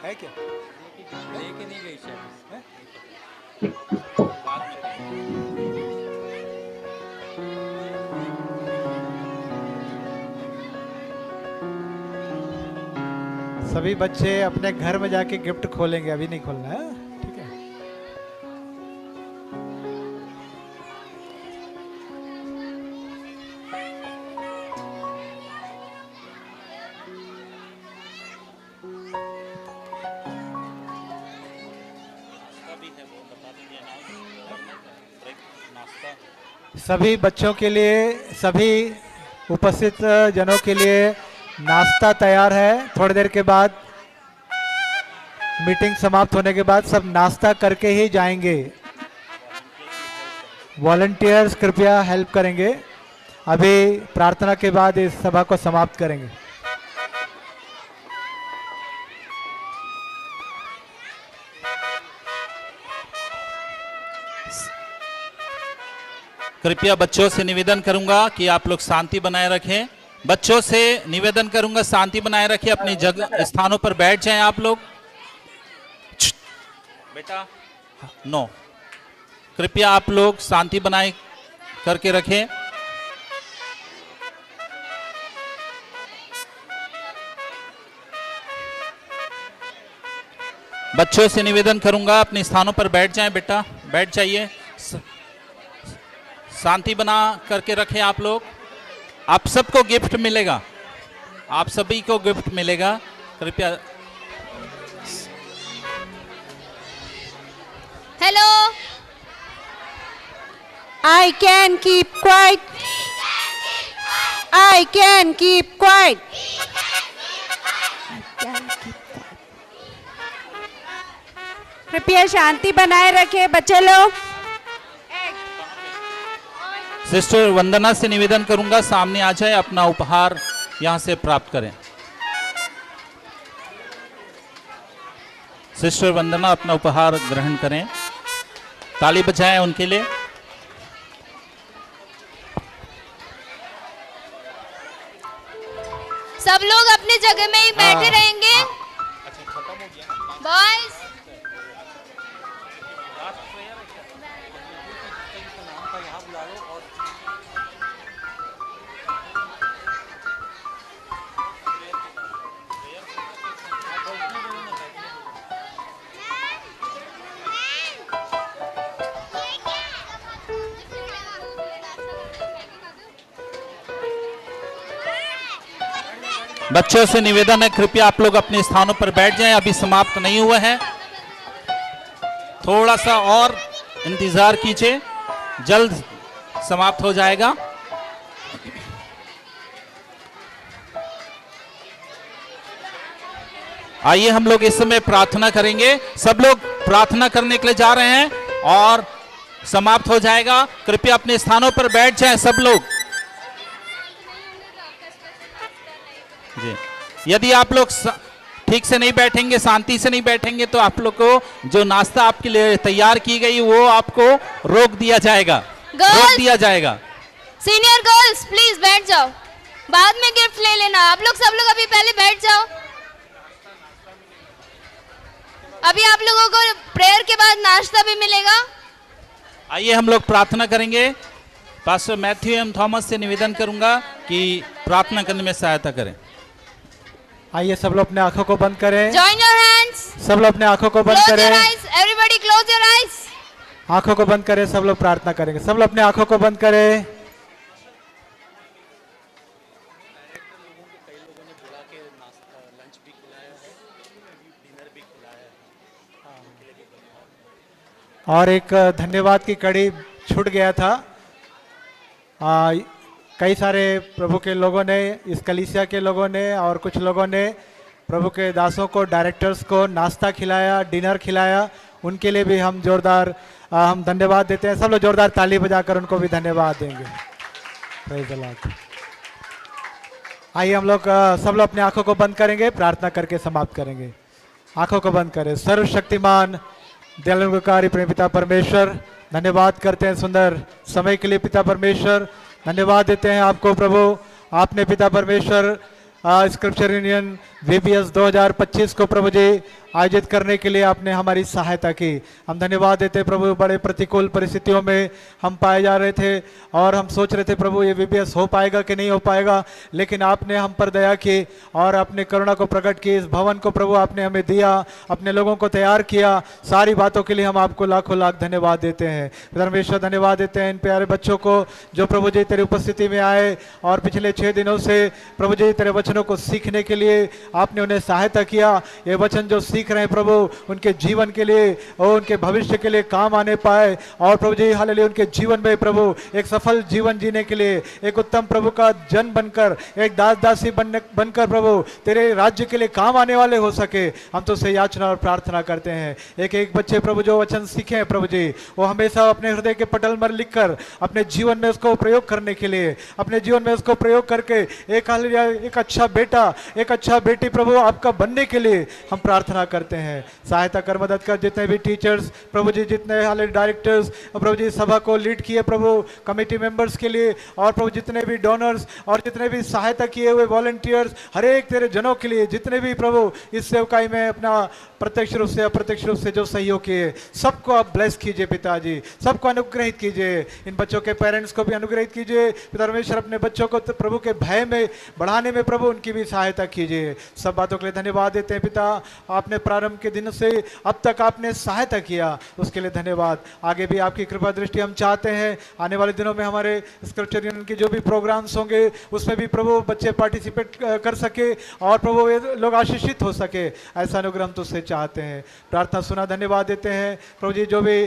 है क्या? सभी बच्चे अपने घर में जाके गिफ्ट खोलेंगे, अभी नहीं खोलना है, ठीक है। सभी बच्चों के लिए, सभी उपस्थित जनों के लिए नाश्ता तैयार है। थोड़ी देर के बाद मीटिंग समाप्त होने के बाद सब नाश्ता करके ही जाएंगे। वॉलंटियर्स कृपया हेल्प करेंगे। अभी प्रार्थना के बाद इस सभा को समाप्त करेंगे। कृपया बच्चों से निवेदन करूंगा कि आप लोग शांति बनाए रखें। बच्चों से निवेदन करूंगा शांति बनाए रखें, अपनी जगह स्थानों पर बैठ जाएं आप लोग। बेटा नो, कृपया आप लोग शांति बनाए करके रखें। बच्चों से निवेदन करूंगा अपने स्थानों पर बैठ जाएं, बेटा बैठ जाइए, शांति बना करके रखें आप लोग। आप सबको गिफ्ट मिलेगा, आप सभी को गिफ्ट मिलेगा, कृपया। Hello, I can keep quiet. I can keep quiet. कृपया शांति बनाए रखें बच्चे लोग। सिस्टर वंदना से निवेदन करूंगा सामने आ जाए, अपना उपहार यहां से प्राप्त करें। सिस्टर वंदना अपना उपहार ग्रहण करें, ताली बजाएं उनके लिए। सब लोग अपनी जगह में ही बैठे रहेंगे। बॉयज, बच्चों से निवेदन है कृपया आप लोग अपने स्थानों पर बैठ जाएं, अभी समाप्त नहीं हुआ है, थोड़ा सा और इंतजार कीजिए, जल्द समाप्त हो जाएगा। आइए हम लोग इस समय प्रार्थना करेंगे। सब लोग प्रार्थना करने के लिए जा रहे हैं और समाप्त हो जाएगा। कृपया अपने स्थानों पर बैठ जाएं सब लोग जी। यदि आप लोग ठीक से नहीं बैठेंगे, शांति से नहीं बैठेंगे, तो आप लोग को जो नाश्ता आपके लिए तैयार की गई वो आपको रोक दिया जाएगा, रोक दिया जाएगा। सीनियर गर्ल्स प्लीज बैठ जाओ, बाद में गिफ्ट ले लेना। आप लोग सब लोग अभी पहले बैठ जाओ। अभी आप लोगों को प्रेयर के बाद नाश्ता भी मिलेगा। आइए हम लोग प्रार्थना करेंगे। पास्टर मैथ्यू एम थॉमस से निवेदन करूंगा कि प्रार्थना करने में सहायता करें। आइए सब लोग अपने आंखों को बंद करें। Join your hands. सब लोग अपने आंखों को बंद करें। Everybody close your eyes. आंखों को बंद करें, सब लोग प्रार्थना करेंगे। सब लोग अपने आंखों को बंद करें। और एक धन्यवाद की कड़ी छूट गया था। कई सारे प्रभु के लोगों ने, इस कलीसिया के लोगों ने और कुछ लोगों ने प्रभु के दासों को, डायरेक्टर्स को नाश्ता खिलाया, डिनर खिलाया। उनके लिए भी हम जोरदार हम धन्यवाद देते हैं। सब लोग जोरदार ताली बजाकर उनको भी धन्यवाद देंगे। Praise the Lord. आइए हम लोग सब लोग अपने आंखों को बंद करेंगे, प्रार्थना करके समाप्त करेंगे। आंखों को बंद करें। सर्वशक्तिमान दयालुकारी प्रेम पिता परमेश्वर, धन्यवाद करते हैं सुंदर समय के लिए पिता परमेश्वर। धन्यवाद देते हैं आपको प्रभु। आपने पिता परमेश्वर स्क्रिप्चर यूनियन VBS 2025 को प्रभु जी आयोजित करने के लिए आपने हमारी सहायता की। हम धन्यवाद देते हैं प्रभु, बड़े प्रतिकूल परिस्थितियों में हम पाए जा रहे थे और हम सोच रहे थे प्रभु ये VBS हो पाएगा कि नहीं हो पाएगा, लेकिन आपने हम पर दया की और अपने करुणा को प्रकट की। इस भवन को प्रभु आपने हमें दिया, अपने लोगों को तैयार किया। सारी बातों के लिए हम आपको लाखों लाख धन्यवाद देते हैं। परमेश्वर धन्यवाद देते हैं इन प्यारे बच्चों को जो प्रभु जी तेरी उपस्थिति में आए और पिछले 6 दिनों से प्रभु जी तेरे वचनों को सीखने के लिए आपने उन्हें सहायता किया। ये वचन जो सीख रहे हैं प्रभु उनके जीवन के लिए और उनके भविष्य के लिए काम आने पाए और प्रभु जी हालेलुया उनके जीवन में प्रभु एक सफल जीवन जीने के लिए एक उत्तम प्रभु का जन बनकर एक दास दासी बनकर प्रभु तेरे राज्य के लिए काम आने वाले हो सके। हम तो से याचना और प्रार्थना करते हैं। एक एक बच्चे प्रभु जो वचन सीखे हैं प्रभु जी वो हमेशा अपने हृदय के पटल पर लिखकर अपने जीवन में उसको प्रयोग करने के लिए अपने जीवन में उसको प्रयोग करके एक अच्छा बेटा एक अच्छा बेटी प्रभु आपका बनने के लिए हम प्रार्थना करते हैं। सहायता कर, मदद कर। जितने भी टीचर्स प्रभु जी जितने हाल डायरेक्टर्स प्रभु जी सभा को लीड किए प्रभु कमेटी मेंबर्स के लिए और प्रभु जितने भी डोनर्स और जितने भी सहायता किए हुए वॉलंटियर्स हर एक तेरे जनों के लिए जितने भी प्रभु इस सेवकाई में अपना प्रत्यक्ष रूप से अप्रत्यक्ष रूप से जो सहयोग किए सबको आप ब्लेस कीजिए पिताजी, सबको अनुग्रहित कीजिए। इन बच्चों के पेरेंट्स को भी अनुग्रहित कीजिए पिता परमेश्वर। अपने बच्चों को तो प्रभु के भय में बढ़ाने में प्रभु उनकी भी सहायता कीजिए। सब बातों के लिए धन्यवाद देते हैं पिता। आपने प्रारंभ के दिन से अब तक आपने सहायता किया उसके लिए धन्यवाद। आगे भी आपकी कृपा दृष्टि हम चाहते हैं। आने वाले दिनों में हमारे स्क्रिप्चर यूनियन के जो भी प्रोग्राम्स होंगे उसमें भी प्रभु बच्चे पार्टिसिपेट कर सके और प्रभु लोग आशीषित हो सके, ऐसा अनुग्रह हम तुझसे चाहते हैं। प्रार्थना सुना, धन्यवाद देते हैं प्रभु जी। जो भी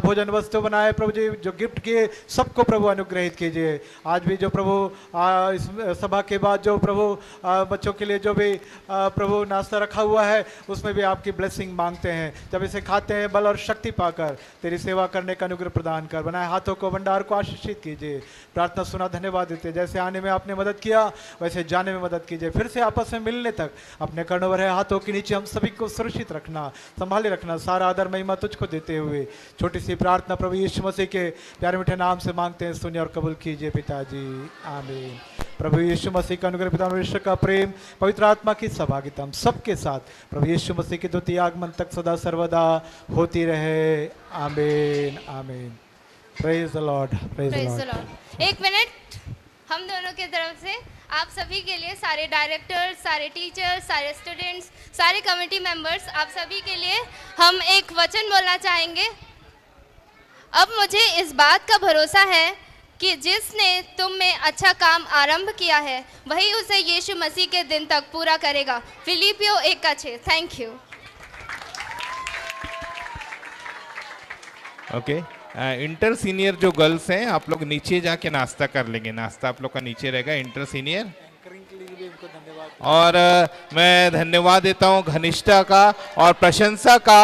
भोजन वस्तु बनाए प्रभु जी जो गिफ्ट किए सबको प्रभु अनुग्रहित कीजिए। आज भी जो प्रभु इस सभा के बाद जो प्रभु बच्चों के लिए जो भी प्रभु नाश्ता रखा हुआ है उसमें भी आपकी ब्लेसिंग मांगते हैं। जब इसे खाते हैं बल और शक्ति पाकर तेरी सेवा करने का अनुग्रह प्रदान कर। बनाए हाथों को भंडार को आशीषित कीजिए। प्रार्थना सुना, धन्यवाद देते। जैसे आने में आपने मदद किया वैसे जाने में मदद कीजिए। फिर से आपस में मिलने तक अपने कर्णों भरे हाथों के नीचे हम सभी को सुरक्षित रखना, संभाले रखना। सारा आदर महिमा तुझको देते हुए छोटी सी प्रार्थना प्रभु यीशु मसीह के प्यारे मीठे नाम से मांगते हैं। सुनिए और कबूल कीजिए पिताजी, आमीन। प्रभु यीशु मसीह का अनुग्रह, पिता परमेश्वर का प्रेम, पवित्र आत्मा की सहभागिता हम सबके साथ प्रभु यीशु मसीह के द्वितीय आगमन तक सदा सर्वदा होती रहे। आमीन आमीन। Praise the Lord, praise the Lord. 1 minute हम दोनों की तरफ से आप सभी के लिए, सारे डायरेक्टर्स, सारे टीचर्स, सारे स्टूडेंट्स, सारे कमेटी मेंबर्स, आप सभी के लिए हम एक वचन बोलना चाहेंगे। अब मुझे इस बात का भरोसा है कि जिसने तुम में अच्छा काम आरंभ किया है वही उसे यीशु मसीह के दिन तक पूरा करेगा। फिलिपियो 1:6। Thank you. Okay, inter senior जो गर्ल्स हैं आप लोग नीचे जाके नाश्ता कर लेंगे। नाश्ता आप लोग का नीचे रहेगा। इंटर सीनियर और मैं धन्यवाद देता हूं घनिष्ठा का और प्रशंसा का।